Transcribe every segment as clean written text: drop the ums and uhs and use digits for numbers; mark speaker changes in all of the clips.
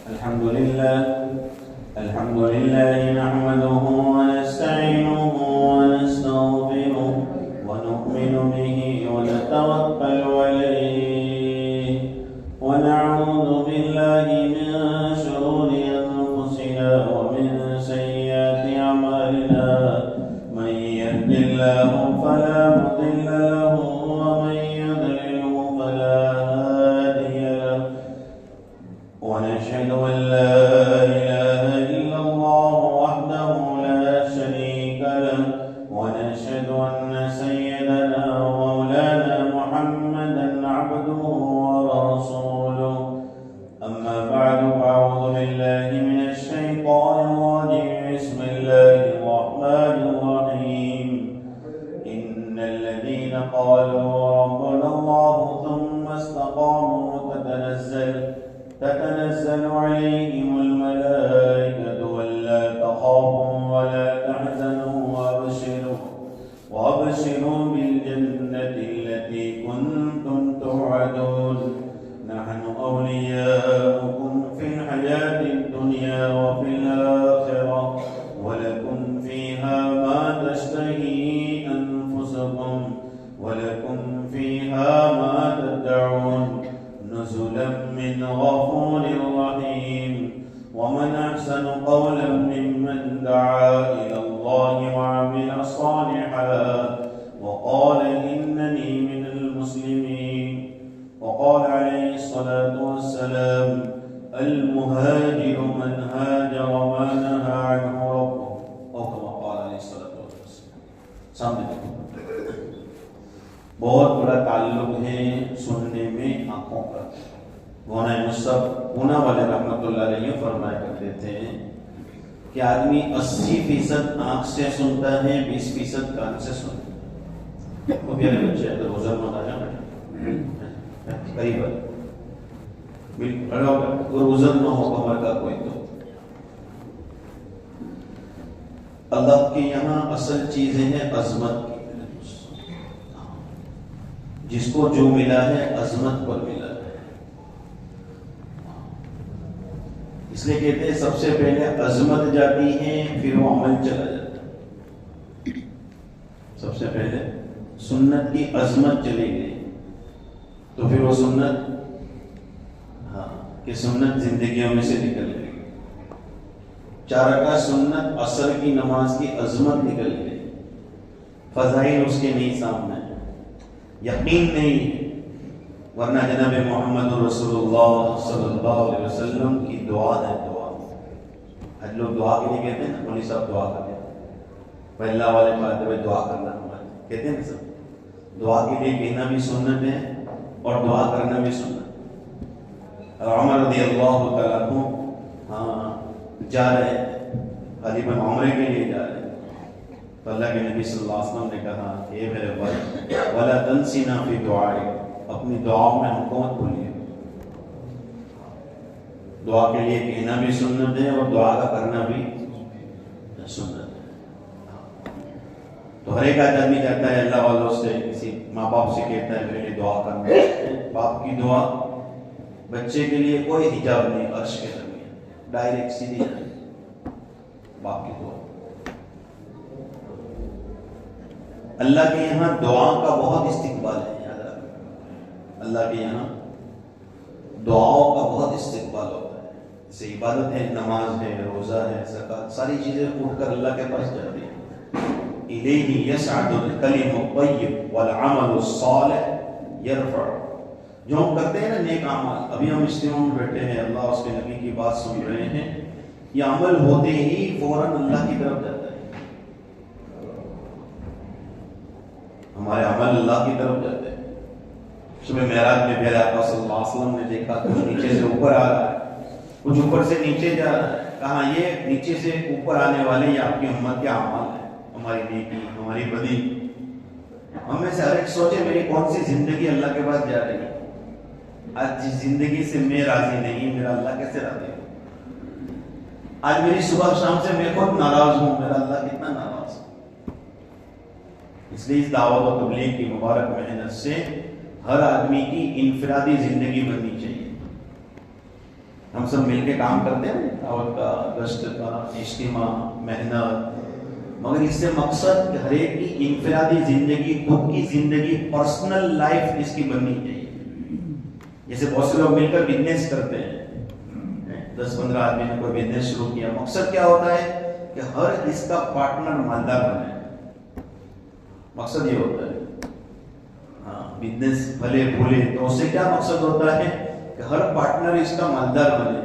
Speaker 1: الحمد لله نحمده ونستعينه ونستغفره ونؤمن به ونتوكل عليه ونعوذ بالله من شرور أنفسنا ومن سيئات أعمالنا من يهد الله فلا مضل له ومن يضلله فلا هادي له ونشهد أن لا إله إلا الله وحده لا شريك له ونشهد أن سيدنا ومولانا محمدا عبده ورسوله أما بعد فأعوذ بالله من الشيطان الرجيم بسم الله الرحمن الرحيم إن الذين قالوا ربنا الله ثم استقاموا تتنزل عليهم الملائكة ولا تخافوا ولا تحزنوا وابشروا بالجنة التي كنتم توعدون نحن أولياؤكم في الحياة الدنيا وفي الآخرة ولكم فيها ما تشتهي أنفسكم ولكم فيها ما تدعون نزلا من غفور رحيم ومن أحسن قولا ممن دعا إلى الله وعمل صالحا وقال إنني من المسلمين وقال عليه الصلاة والسلام المهاجر من هاجر ما نهى عنه ربه أو كما قال عليه الصلاة والسلام. سامنے بہت بڑا تعلق ہے سننے میں آنکھوں کا. مولانا مصطفی پونا والے رحمۃ اللہ علیہ فرمایا کرتے تھے کہ آدمی 80% آنکھ سے سنتا ہے 20% کان سے سنتا ہے. وہ پیارے بچے اگر روزہ مت آ جانا قریب کھڑا ہوگا روزہ نہ ہو کمر کا کوئی تو اللہ کے یہاں اصل چیزیں ہیں عظمت کی. جس کو جو ملا ہے عظمت پر ملا ہے. اس لیے کہتے ہیں سب سے پہلے عظمت جاتی ہے پھر وہ عمل چلا جاتا ہے. سب سے پہلے سنت کی عظمت چلی گئی تو پھر وہ سنت کہ سنت زندگیوں میں سے نکل گئی. 4 رکعت سنت عصر کی نماز کی عظمت نکل گئی. فضائل اس کے نہیں سامنے یقین نہیں ہے. ورنہ جناب محمد رسول اللہ صلی اللہ علیہ وسلم کی دعا ہے. دعا آج لوگ دعا کے لیے کہتے ہیں نا پولیس صاحب دعا کرتے ہیں پہلا والے بات میں دعا کرنا ہمارے کہتے ہیں نا سب. دعا کے لیے کہنا بھی سنت ہے اور دعا کرنا بھی سنت. عمر رضی اللہ تعالیٰ عنہ جا رہے ہیں غالباً عمرے کے لیے جا رہے ہیں تو اللہ کے نبی صلی اللہ علیہ وسلم نے کہا اے میرے بھائی وَلَا تَنْسِنَا فِي دُعَائِكَ اپنی دعاؤں میں ہم کو مت بھولیے. دعا کے لیے کہنا بھی سنت ہے اور دعا کا کرنا بھی سنت ہے. تو ہر ایک آدمی جاتا ہے اللہ والوں سے کسی ماں باپ سے کہتا ہے میرے لیے دعا کرنا. باپ کی دعا بچے کے لیے کوئی حجاب نہیں عرش کے درمیان ڈائریکٹ سیدھی باپ کی دعا. اللہ کے یہاں دعا کا بہت استقبال ہے. یاد رکھیں اللہ کے یہاں دعاؤں کا بہت استقبال ہوتا ہے. جیسے عبادت ہے نماز ہے روزہ ہے زکوٰۃ ساری چیزیں اٹھ کر اللہ کے پاس جاتی ہیں. الیہ یصعد الکلم الطیب والعمل الصالح یرفع. جو ہم کرتے ہیں نا نیک اعمال ابھی ہم اجتماع میں بیٹھے ہیں اللہ اس کے نبی کی بات سن رہے ہیں یہ عمل ہوتے ہی فوراً اللہ کی طرف جاتا ہے. ہمارے عمل اللہ کی طرف جاتے ہیں. صبح معراج میں پہلے آقا صلی اللہ علیہ وسلم نے دیکھا کچھ نیچے سے اوپر آ رہا ہے کچھ اوپر سے نیچے جا رہا ہے. کہا یہ نیچے سے اوپر آنے والے یہ آپ کی امت کے اعمال ہیں ہماری نیکی ہماری بدی. ہم میں سے ہر ایک سوچے میری کون سی زندگی اللہ کے پاس جا رہی ہے. آج جس زندگی سے میں راضی نہیں میرا اللہ کیسے راضی ہے. آج میری صبح شام سے میں خود ناراض ہوں میرا اللہ کتنا ناراض ہے. اس لیے اس دعوت و تبلیغ کی مبارک محنت سے ہر آدمی کی انفرادی زندگی بننی چاہیے. ہم سب مل کے کام کرتے ہیں دعوت کا، گشت کا، اجتماع، محنت، مگر اس سے مقصد ہر ایک کی انفرادی زندگی، خود کی زندگی، پرسنل لائف اس کی بننی چاہیے۔ جیسے بہت سے لوگ مل کر بزنس کرتے ہیں، 10-15 آدمی نے کوئی بزنس شروع کیا، مقصد کیا ہوتا ہے کہ ہر اس کا پارٹنر مالدار بنے، مقصد یہ ہوتا ہے۔ ہاں بزنس بھلے بھولے تو اس سے کیا مقصد ہوتا ہے کہ ہر پارٹنر اس کا مالدار بنے۔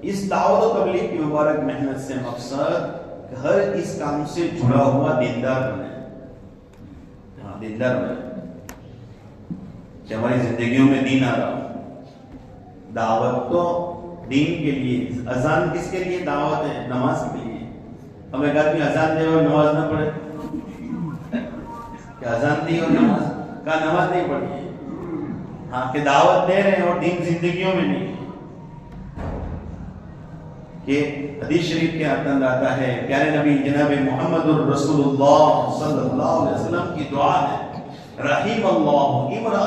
Speaker 1: اس دعوت و تبلیغ کی مبارک محنت سے مقصد کہ ہر اس کام سے جڑا ہوا دیندار بنے، ہاں دیندار بنے، کہ ہماری زندگیوں میں دین آ رہا ہو۔ دعوت تو دین کے لیے، اذان کس کے لیے دعوت ہے؟ نماز کے لیے۔ ہم ایک آدمی اذان دے اور نماز نہ پڑھے، کہ اذان دی اور نماز کا نماز نہیں پڑھی، ہاں کہ دعوت دے رہے ہیں اور دین زندگیوں میں نہیں۔ کہ حدیث شریف کے اندر آتا ہے، پیارے نبی جناب محمد الرسول اللہ صلی اللہ علیہ وسلم کی دعا ہے، رحیم اللہ امرأ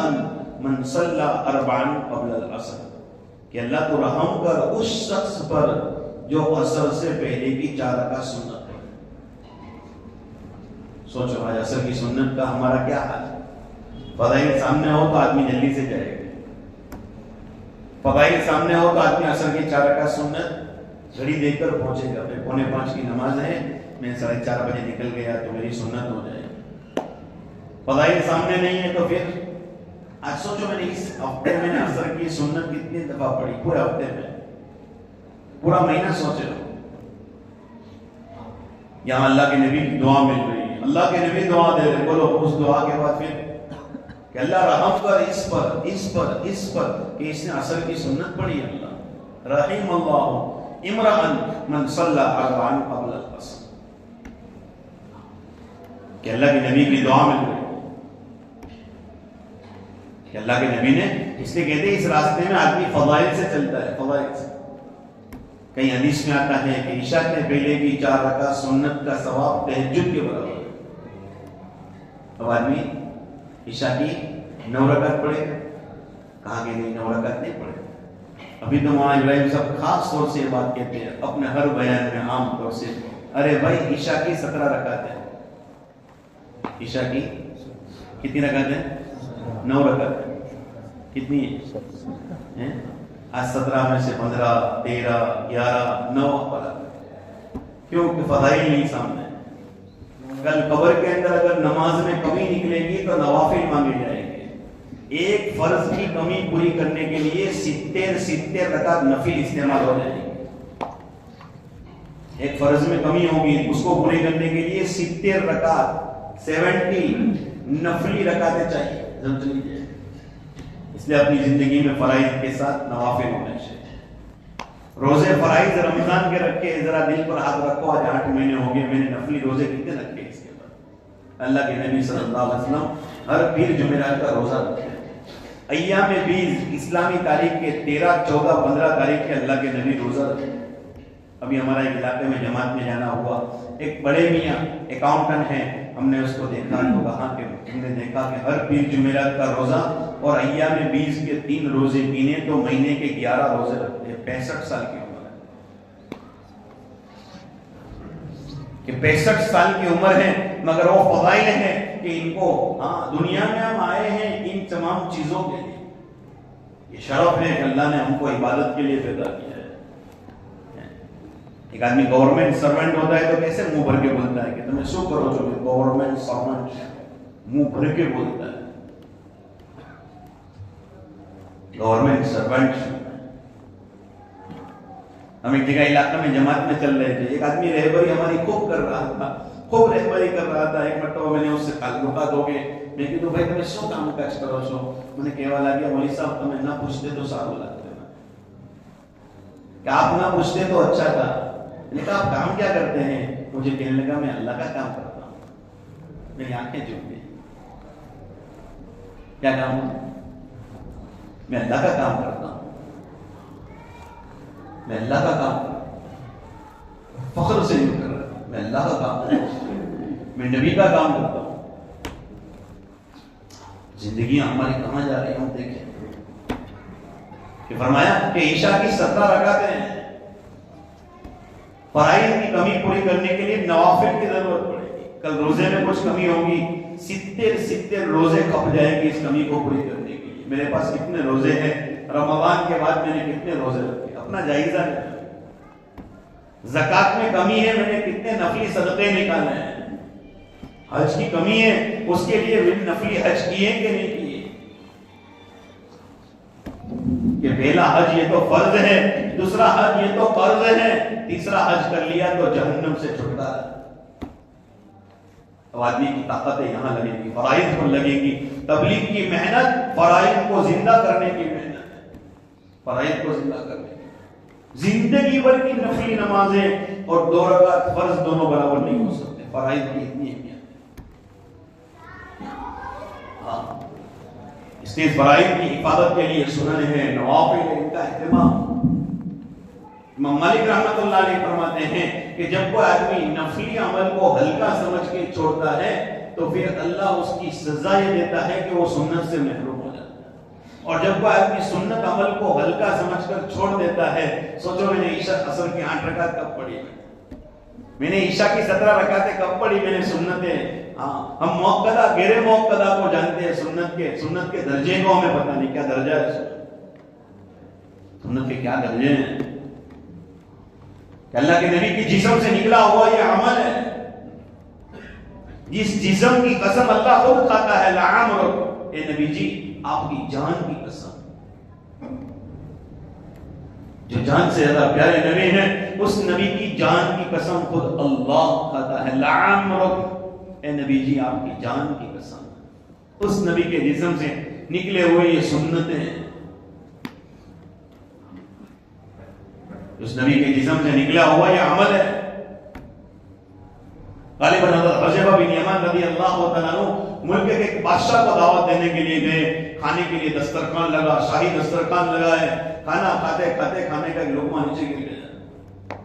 Speaker 1: من صلی 4 قبل العصر، کہ اللہ تو رحم کر اس شخص پر جو عصر سے پہلے کی 4 رکعت سنت پڑھے۔ سوچو آج عصر کی سنت کا ہمارا کیا حال ہے؟ فضائل سامنے ہو تو آدمی جلدی سے جائے گا، فضائل سامنے ہو تو آدمی عصر کی 4 رکعت سنت گھڑی دیکھ کر پہنچے گا، پھر 4:45 کی نماز ہے، میں 4:30 بجے نکل گیا تو میری سنت ہو جائے گی۔ فضائل سامنے نہیں ہے تو پھر آج سوچو میں نے اس ہفتے میں عصر کی سنت کتنی دفعہ پڑھی، پورے ہفتے میں، پورا مہینہ سوچے ہو۔ یہاں اللہ کے نبی کی دعا مل رہی ہے، اللہ کے نبی دعا دے رہے، بولو اس دعا کے بعد پھر کہ اللہ رحم کر اس پر، اس پر، اس پر، کہ اس نے عصر کی سنت پڑھی ہے۔ اللہ رحیم اللہ امرأ من صلی 4 قبل العصر، کہ اللہ کے نبی کی دعا مل رہی ہے، کہ اللہ کے نبی نے، اس لیے کہتے ہیں اس راستے میں آدمی فضائل سے چلتا ہے، فضائل سے۔ کہیں حدیث میں آتا ہے کہ عشاء کے پہلے کی 4 رکعت سنت کا ثواب تہجد کے برابر ہے۔ اب آدمی عشاء کی 9 رکعت پڑھے گا، کہا کہ نہیں 9 رکعت نہیں پڑھے گا۔ ابھی تو مولانا ابراہیم صاحب خاص طور سے یہ بات کہتے ہیں اپنے ہر بیان میں، عام طور سے، ارے بھائی عشاء کی 17 رکعت ہے، عشاء کی کتنی رکعت ہے؟ 9 رکعت ہے، کتنی ہے؟ آج 17 میں سے 15، 13، 11، 9 پڑھا، کیونکہ فضائل نہیں سامنے۔ کل قبر کے اندر اگر نماز میں کمی نکلے گی تو نوافل مانگے جائیں گے۔ ایک فرض کی کمی پوری کرنے کے لیے 70 رکعت نفل استعمال ہو جائیں گے۔ ایک فرض میں کمی ہوگی، اس کو پوری کرنے کے لیے 70 رکعت، 70 نفلی رکعتیں چاہیے، سمجھ لیجیے۔ اس لیے اپنی زندگی میں فرائض کے ساتھ نوافل ہونے چاہیے۔ روزے فرائض رمضان کے رکھے، ذرا دل پر ہاتھ رکھو، آج 8 مہینے ہو گئے میں نے نفلی روزے کتنے رکھے؟ اس کے بعد اللہ کے نبی صلی اللہ علیہ وسلم ہر پیر جمعرات کا روزہ رکھتے ہیں۔ ایام 20 اسلامی تاریخ کے 13، 14، 15 تاریخ کے اللہ کے نبی روزہ رکھتے ہیں۔ ابھی ہمارا ایک علاقے میں جماعت میں جانا ہوا، ایک بڑے میاں اکاؤنٹنٹ ہیں، ہم نے اس کو دیکھا تو کہا کہ ہم نے دیکھا کہ ہر پیر جمعرات کا روزہ اور ایام 20 کے 3 روزے پینے تو مہینے کے 11 روزے رکھتے ہیں۔ 65 سال کی عمر ہے، کہ 65 سال کی عمر ہے، مگر وہ فضائل ہیں کہ ان کو، ہاں دنیا میں ہم آئے ہیں ان تمام چیزوں کے لیے، یہ شرف ہے کہ اللہ نے ہم کو عبادت کے لیے پیدا کیا ہے۔ ایک آدمی گورنمنٹ سرونٹ ہوتا ہے تو کیسے منہ بھر کے بولتا ہے کہ تمہیں شکر کرو جو کہ گورنمنٹ سرونٹ، منہ بھر کے بولتا ہے گورنمنٹ سرونٹ۔ ہم ایک جگہ علاقے میں جماعت میں چل رہے تھے، ایک آدمی رہبری ہماری خوب کر رہا تھا، خوب رہبری کر رہا تھا۔ ایک مرتبہ میں نے اس سے تعلقات ہو گئے، میں کہ تو بھائی تمہیں شو کام کاج کرو شو، میں نے کہوا لگا مولوی صاحب تمہیں نہ پوچھتے تو سارو لگتے نا، کہ آپ نہ پوچھتے تو اچھا تھا۔ میں نے کہا آپ کام کیا کرتے ہیں؟ مجھے کہنے لگا میں اللہ کا کام کرتا ہوں۔ میری آنکھیں جھک گئی، کیا کام ہے؟ میں اللہ کا کام کرتا ہوں، میں اللہ کا کام کرتا ہوں، فخر سے نہیں کر رہا، میں اللہ کا کام کرتا ہوں، میں نبی کا کام کرتا ہوں۔ زندگیاں ہماری کہاں جا رہی ہیں ہم دیکھیں، کہ فرمایا کہ عشاء کی 17 رکعتیں ہیں، فرائض کی کمی پوری کرنے کے لیے نوافل کی ضرورت پڑے گی. کل روزے میں کچھ کمی ہوگی، 70 روزے کھپ جائے گی اس کمی کو پوری کرنے کے لیے. میرے پاس کتنے روزے ہیں، رمضان کے بعد میں نے کتنے روزے رکھے، اپنا جائزہ ہے. زکات میں کمی ہے، میں نے کتنے نفلی صدقے نکالے ہیں. حج کی کمی ہے، اس کے لیے میں نے نفلی حج کیے کہ نہیں کیے. کہ پہلا حج یہ تو فرض ہے، دوسرا حج یہ تو فرض ہے، تیسرا حج کر لیا تو جہنم سے چھٹکارا. اب آدمی کی طاقتیں یہاں لگیں گی، فرائض پر لگیں گی. تبلیغ کی محنت فرائض کو زندہ کرنے کی محنت ہے، فرائض کو زندہ کرنے کی. زندگی بھر کی نفلی نمازیں اور 2 رکعت فرض دونوں برابر نہیں ہو سکتے. فرائض کی اتنی اہمیت ہے. ہاں، اس لیے فرائض کی حفاظت کے لیے سنن ہے، نوافل ہے، ان کا اہتمام. امام مالک رحمۃ اللہ علیہ فرماتے ہیں کہ جب کوئی آدمی نفلی عمل کو ہلکا سمجھ کے چھوڑتا ہے تو پھر اللہ اس کی سزا یہ دیتا ہے کہ وہ سنت سے محروم ہو جاتا ہے. اور جب کوئی آدمی سنت عمل کو ہلکا سمجھ کر چھوڑ دیتا ہے، سوچو میں نے عشاء عصر کی 8 رکعت کب پڑھی، میں نے عشاء کی 17 رکعتیں کب پڑھی، میں نے سنتیں. ہاں، ہم موقدہ غیر موقدہ کو جانتے ہیں، سنت کے درجے کو ہمیں پتہ نہیں کیا درجہ ہے. سنت کے کیا درجے ہیں کہ اللہ کے نبی کی جسم سے نکلا ہوا یہ عمل ہے. جس جسم کی قسم اللہ خود کھاتا ہے، لعمرک، اے نبی جی آپ کی جان کی قسم. جو جان سے زیادہ پیارے نبی ہیں اس نبی کی جان کی قسم خود اللہ کھاتا ہے. لعمرک، اے نبی جی آپ کی جان کی قسم. اس نبی کے جسم سے نکلے ہوئے یہ سنتیں ہیں، اس نبی کے جسم سے نکلا ہوا یہ عمل ہے. غالباً حضرت حذیفہ بن یمان رضی اللہ تعالیٰ عنہ ملک کے ایک بادشاہ کو دعوت دینے کے لیے گئے. کھانے کے لیے دسترخوان لگا، شاہی دسترخوان لگا ہے. کھانا کھاتے کھاتے کھانے کا ایک لقمہ نیچے گر گیا.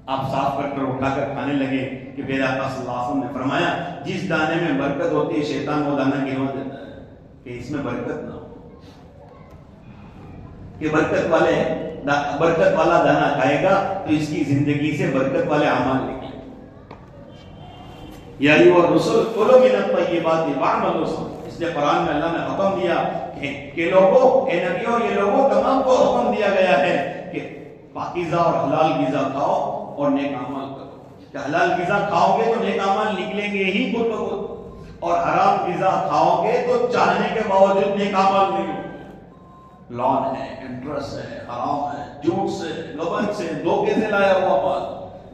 Speaker 1: آپ صاف کر کر اٹھا کر کھانے لگے کہ میرے آقا صلی اللہ علیہ وسلم نے فرمایا جس دانے میں برکت ہوتی ہے شیطان وہ دانہ گروا دیتا ہے کہ اس میں برکت نہ ہو، کہ برکت والا دانہ کھائے گا تو اس کی زندگی سے برکت والے اعمال نکلیں. یا ایھا الرسل کلوا من الطیبات واعملوا صالحا. اس لیے قرآن میں اللہ نے حکم دیا کہ لوگوں، اے نبیوں، یہ لوگوں تمام کو حکم دیا گیا ہے کہ پاکیزہ اور حلال غذا کھاؤ اور نیک اعمال کرو. کہ حلال غذا کھاؤ گے تو نیک اعمال نکلیں گے ہی خود بخود، اور حرام غذا کھاؤ گے تو چاہنے کے باوجود نیک اعمال نہیں ہوں گے. لون ہے، انٹرسٹ ہے، حرام ہے، جھوٹ سے، غبن سے، دھوکے سے لایا ہوا مال،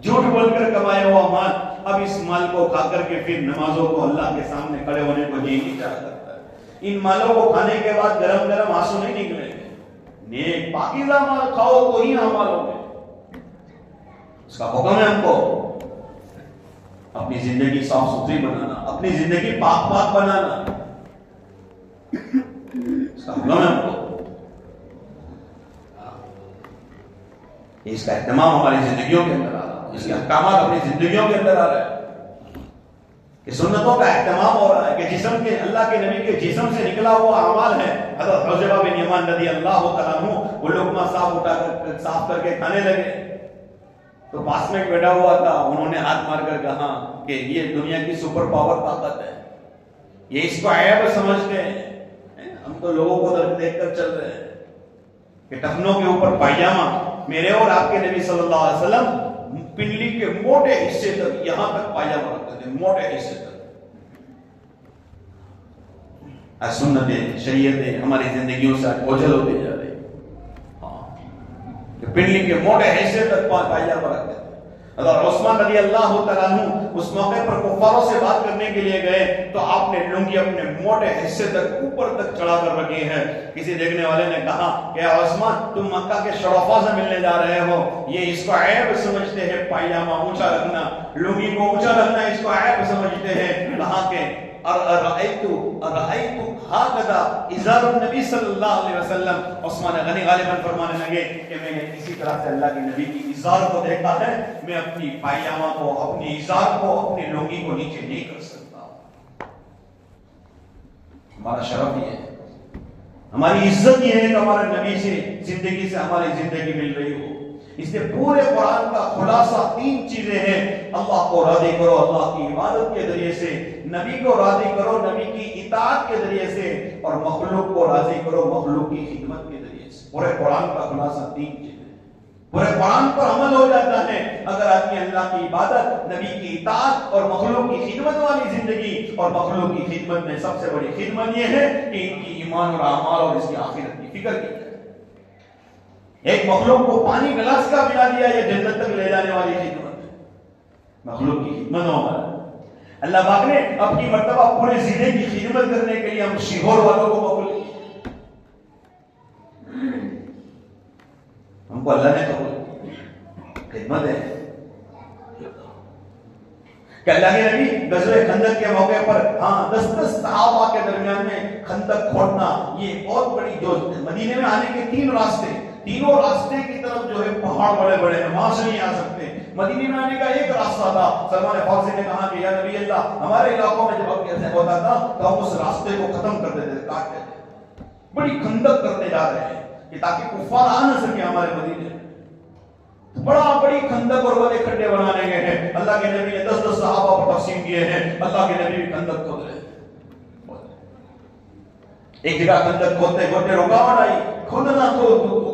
Speaker 1: جھوٹ بول کر کمایا ہوا مال. اب اس مال کو کھا کر کے پھر نمازوں کو اللہ کے سامنے کھڑے ہونے کو جی نہیں چاہ سکتا. ان مالوں کو کھانے کے بعد گرم گرم آنسو نہیں نکلیں گے. نیک پاکیزہ مال کھاؤ تو ہی اعمال ہوں گے. اس کا حکم ہے ہم کو اپنی زندگی صاف ستھری بنانا، اپنی زندگی پاک پاک بنانا. اس کا حکم ہے ہم کو. اس کا اہتمام ہماری زندگیوں کے اندر آ رہا ہے، اس کے احکامات اپنی زندگیوں کے اندر آ رہے ہیں کہ سنتوں کا اہتمام ہو رہا ہے کہ جسم کے، اللہ کے نبی کے جسم سے نکلا ہوا اعمال ہے. حضرت حذیفہ بن یمان رضی اللہ تعالیٰ عنہ وہ لقمہ صاف کر کے کھانے لگے تو پاس میں بیٹھا ہوا تھا، انہوں نے ہاتھ مار کر کہا کہ یہ دنیا کی سپر پاور طاقت ہے، یہ اس کو عیب سمجھتے ہیں. ہم تو لوگوں کو دیکھ کر چل رہے ہیں کہ ٹخنوں کے اوپر پائجامہ. میرے اور آپ کے نبی صلی اللہ علیہ وسلم پنڈلی کے موٹے حصے تک یہاں تک پائجامہ رکھتے تھے، موٹے حصے تک. سنتیں، شریعتیں ہماری زندگیوں سے اوجھل ہوتے جا رہے ہیں. پنڈلی کے موٹے حصے تک پائجامہ رکھتے تھے. حضرت عثمان رضی اللہ تعالیٰ عنہ اس موقع پر کفاروں سے بات کرنے کے لیے گئے تو آپ نے لنگی اپنے موٹے حصے تک اوپر تک چڑھا کر رکھی ہے. کسی دیکھنے والے نے کہا کہ عثمان تم مکہ کے شرفاء سے ملنے جا رہے ہو، یہ اس کو عیب سمجھتے ہیں پائجامہ اونچا رکھنا، لنگی کو اونچا رکھنا اس کو عیب سمجھتے ہیں. کہا کہ رأیت ہاکذا ازار النبی صلی اللہ علیہ وسلم. عثمان غنی غالباً فرمانے لگے کہ میں نے اسی طرح سے اللہ کے نبی کی ازار کو دیکھا ہے، میں اپنی پائجامہ کو، اپنی ازار کو، اپنی لنگی کو نیچے نہیں کر سکتا. ہمارا شرف یہ ہے ہماری عزت یہ ہے کہ ہمارے نبی سے زندگی سے ہماری زندگی مل رہی ہو. اس لیے پورے قرآن کا خلاصہ 3 چیزیں ہیں. اللہ کو راضی کرو اللہ کی عبادت کے ذریعے سے، نبی کو راضی کرو نبی کی اطاعت کے ذریعے سے، اور مخلوق کو راضی کرو مخلوق کی خدمت کے ذریعے سے. پورے قرآن کا خلاصہ 3 چیزیں. پورے قرآن پر عمل ہو جاتا ہے اگر آدمی اللہ کی عبادت، نبی کی اطاعت اور مخلوق کی خدمت والی زندگی. اور مخلوق کی خدمت میں سب سے بڑی خدمت یہ ہے کہ ان کی ایمان اور اعمال اور اس کی آخرت کی فکر کی جائے. ایک مخلوق کو پانی گلاس کا ملا دیا یہ جنت تک لے جانے والی خدمت ہے. مخلوق کی خدمت ہوگا. اللہ پاک نے اپنی مرتبہ پورے ضلع کی خدمت کرنے کے لیے ہم شیہور والوں کو قبول کیا. ہم کو اللہ نے قبول خدمت ہے کہ اللہ کے نبی غزوہ خندق کے موقع پر 10 صحابہ کے درمیان میں خندق کھودنا یہ بہت بڑی جو مدینے میں آنے کے 3 راستے، تینوں راستے کی طرف جو ہے پہاڑ بڑے بڑے ہیں، وہاں سے نہیں آ سکتے. مدینے میں آنے کا ایک راستہ تھا. سلمان فارسی نے کہا کہ یا نبی اللہ ہمارے علاقوں میں جب وقت ایسے ہوتا تھا تو ہم اس راستے کو ختم کر دیتے تھے، کاٹ دیتے تھے. بڑی خندق کرنے جا رہے ہیں کہ تاکہ کفار آ نہ سکے ہمارے مدینے. بڑی خندق اور بڑے کھڈے بنانے گئے ہیں. اللہ کے نبی نے 10 صحابہ کو تقسیم کیے ہیں. اللہ کے نبی بھی خندق کھود رہے ہیں. ایک جگہ خندق کھودتے کھودتے رکاوٹ آئی، کھودنا تو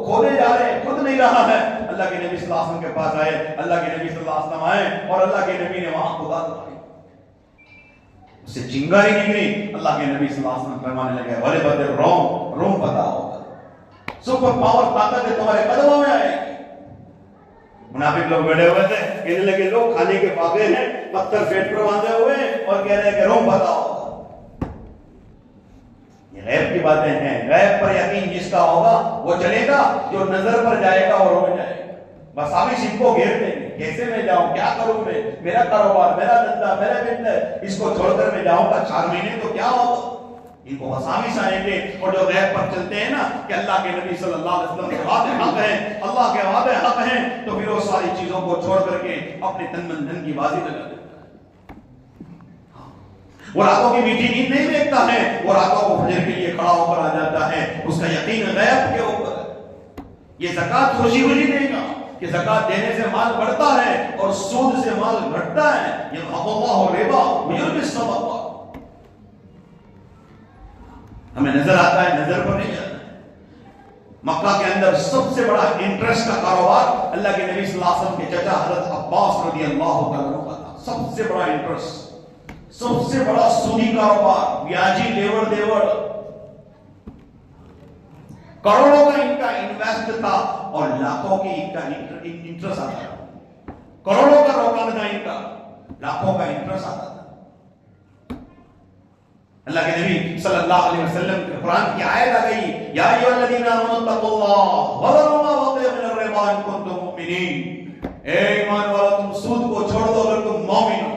Speaker 1: کھودے جا رہے ہیں، کھود نہیں رہا ہے. اللہ کے نبی صلی اللہ علیہ وسلم کے پاس آئے، اللہ کے نبی صلی اللہ علیہ وسلم آئے اور اللہ کے نبی نے وہاں خدا دلائی، اس سے چنگاری نکلی. اللہ کے نبی صلی اللہ علیہ وسلم فرمانے لگے غلبت روم، روم پتا ہوگا، سپر پاور طاقت ہے تمہارے قدموں میں آئے گی. منافق لوگ بیٹھے ہوئے تھے، کہنے لگے لوگ کھانے کے پاگے ہیں، پتھر پیٹ پر باندھے ہوئے ہیں اور کہہ رہے ہیں کہ روم پتا ہوگا. یہ غیب کی باتیں ہیں. غیب پر یقین جس کا ہوگا وہ چلے گا، جو نظر پر جائے گا وہ رک جائے گا. بس ابھی اس کو گھیر دیں گے، کیسے میں جاؤں، کیا کروں میں، میرا کاروبار، میرا دھندا، میرا بزنس، اس کو چھوڑ کر میں جاؤں گا 4 مہینے تو کیا ہوگا. ان کو وساوس آئیں گے. اور جو غیب پر چلتے ہیں نا کہ اللہ کے نبی صلی اللہ علیہ وسلم کے وعدے حق ہیں، اللہ کے وعدے حق ہیں، تو پھر وہ ساری چیزوں کو چھوڑ کر کے اپنے تن من دھن کی بازی لگا دیتا ہے. وہ راتوں کی میٹھی نیند نہیں دیکھتا ہے، وہ راتوں کو فجر کے لیے کھڑا ہو کر آ جاتا ہے. اس کا یقین غیب کے اوپر. یہ زکات خوشی خوشی دے گا کہ زکات دینے سے مال بڑھتا ہے اور سود سے مال گھٹتا ہے. یہ اللہ ربا ویربی الصدقات. ہمیں نظر آتا ہے، نظر پر نہیں جاتا ہے. مکہ کے اندر سب سے بڑا انٹرسٹ کا کاروبار اللہ کے نبی صلی اللہ علیہ وسلم کے چچا حضرت عباس رضی اللہ تعالیٰ عنہ کا تھا. سب سے بڑا انٹرسٹ، سب سے بڑا سودی کاروبار، بیاجی لیور دیور. کروڑوں کا ان کا انویسٹ تھا اور لاکھوں کی ان کا انٹرسٹ آتا تھا. کروڑوں کا روکان تھا ان کا، لاکھوں کا انٹرسٹ آتا تھا. اللہ کے نبی صلی اللہ علیہ وسلم کے قرآن کی آیت آ گئی، یا ایھا الذین آمنوا اتقوا اللہ وذروا ما بقی من الربا ان کنتم مؤمنین. اے ایمان والو تم سود کو چھوڑ دو اگر تم مومن ہو.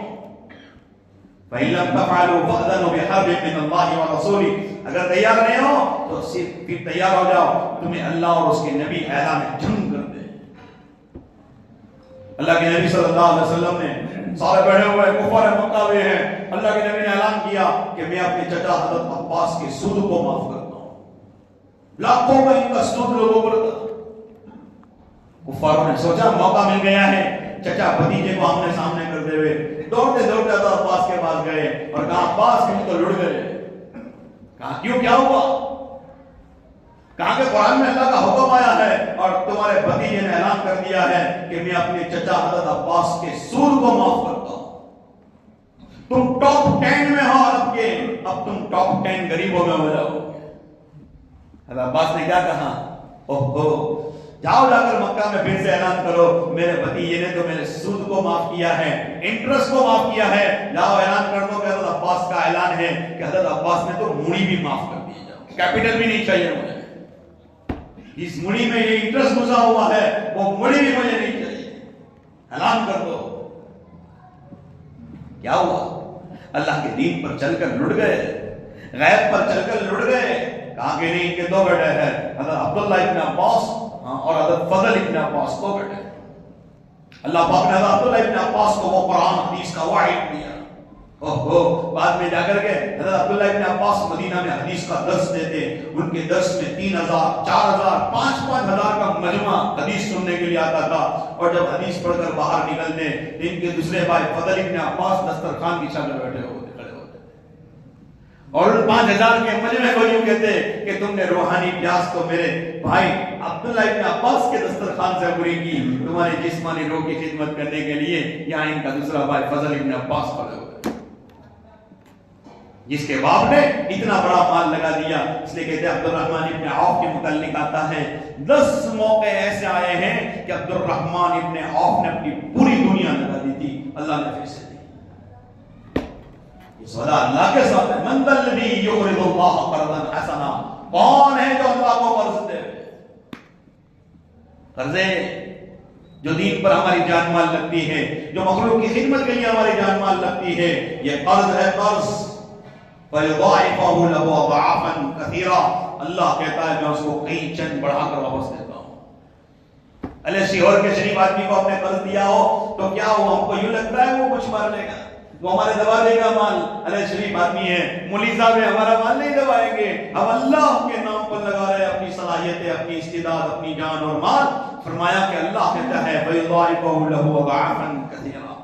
Speaker 1: فإن لم تفعلوا فأذنوا بحرب من اللہ ورسولہ. اگر تیار نہیں ہو تو صرف پھر تیار ہو جاؤ، تمہیں اللہ اور اس کے نبی اعلان جنگ کر دیں. اللہ کے نبی صلی اللہ علیہ وسلم نے سارے بیٹھے ہوئے کفار مکہ میں ہیں. اللہ کے نبی نے اعلان کیا کہ میں اپنے چچا حضرت عباس کے سود کو معاف کرتا ہوں. لاکھوں کا ان کا سود لوگوں پر تھا. کفاروں نے سوچا موقع مل گیا ہے، چچا بھتیجے کو آمنے سامنے کرتے ہوئے دوڑتے دوڑتے حضرت عباس کے پاس گئے اور کہا عباس کیوں تو لڑ گئے. کہا کیوں، کیا ہوا؟ کہا کہ قرآن میں اللہ کا حکم آیا ہے اور تمہارے بھتیجے نے اعلان کر دیا ہے کہ میں اپنے چچا حضرت عباس کے سود کو معاف کرتا ہوں. تم ٹاپ 10 میں ہو عرب کے، اب تم ٹاپ 10 غریبوں میں ہو جاؤ. حضرت عباس نے کیا کہا، اوہو جاؤ جا کر مکہ میں پھر سے اعلان کرو میرے بھتیجے نے تو میرے سود کو معاف کیا ہے، انٹرسٹ کو معاف کیا ہے. جاؤ اعلان کر دو کہ حضرت عباس کا اعلان ہے کہ حضرت عباس نے تو موڑی بھی معاف کر دی. جاؤ کیپٹل بھی نہیں چاہیے مجھے، جس مڑی میں یہ انٹرسٹ گھسا ہوا ہے وہ مڑی بھی مجھے نہیں چاہیے، اعلان کر دو. کیا ہوا؟ اللہ کے دین پر چل کر لٹ گئے، غیب پر چل کر لٹ گئے. کہا کہ نہیں، ان کے 2 بیٹے ہیں، حضرت عبداللہ ابن عباس اور حضرت فضل ابن عباس، 2 بیٹے. اللہ پاک نے حضرت عبداللہ ابن عباس کو وہ قرآن حدیث کا وحی دیا بعد میں جا کر کے حضرت عبداللہ ابن عباس مدینہ میں حدیث کا درس دیتے، ان کے درس میں 3000 4000 5,000 کا مجمع حدیث سننے کے لیے آتا تھا، اور جب حدیث پڑھ کر باہر نکلتے ان کے دوسرے بھائی فضل ابن عباس دسترخوان کی چھت میں بیٹھے ہوتے کھڑے ہوتے اور ان 5000 کے مجمع کو یوں کہتے کہ تم نے روحانی پیاس تو میرے بھائی عبداللہ ابن عباس کے دسترخوان سے پوری کی، تمہارے جسمانی روح کی خدمت کرنے کے لیے یہاں ان کا دوسرا بھائی فضل ابن عباس کھڑے ہوئے، جس کے باپ نے اتنا بڑا مال لگا دیا۔ اس لیے کہتے ہیں عبد الرحمن ابن عوف کے متعلق آتا ہے 10 موقع ایسے آئے ہیں کہ عبد الرحمن ابن عوف نے اپنی پوری دنیا لگا دی تھی، اللہ نے پیسے دی۔ یہ سودا اللہ کے ساتھ ہے، من ذا الذی یقرض اللہ قرضا حسنا، کون ہے جو اللہ کو قرض دے؟ قرضے جو دین پر ہماری جان مال لگتی ہے، جو مخلوق کی خدمت کے لیے ہماری جان مال لگتی ہے، یہ قرض ہے، قرض فَيُضَاعِفَهُ لَهُ أَضْعَافًا كَثِيرًا، اللہ کہتا ہے میں اس کو کئی چند بڑھا کر واپس دیتا ہوں۔ الیسی اور کے شریف آدمی کو آپ نے قرض دیا ہو تو کیا ہو، ہم کو یوں لگتا ہے وہ کچھ مار لے گا، وہ ہمارے دبا دے گا مال۔ الیسی شریف آدمی ہے، مولوی صاحب ہمارا مال نہیں دبائیں گے، ہم اللہ کے نام پر لگا رہے ہیں اپنی صلاحیتیں، اپنی استعداد، اپنی جان اور مال۔ فرمایا کہ اللہ کہتا ہے فَيُضَاعِفَهُ لَهُ أَضْعَافًا كَثِيرًا،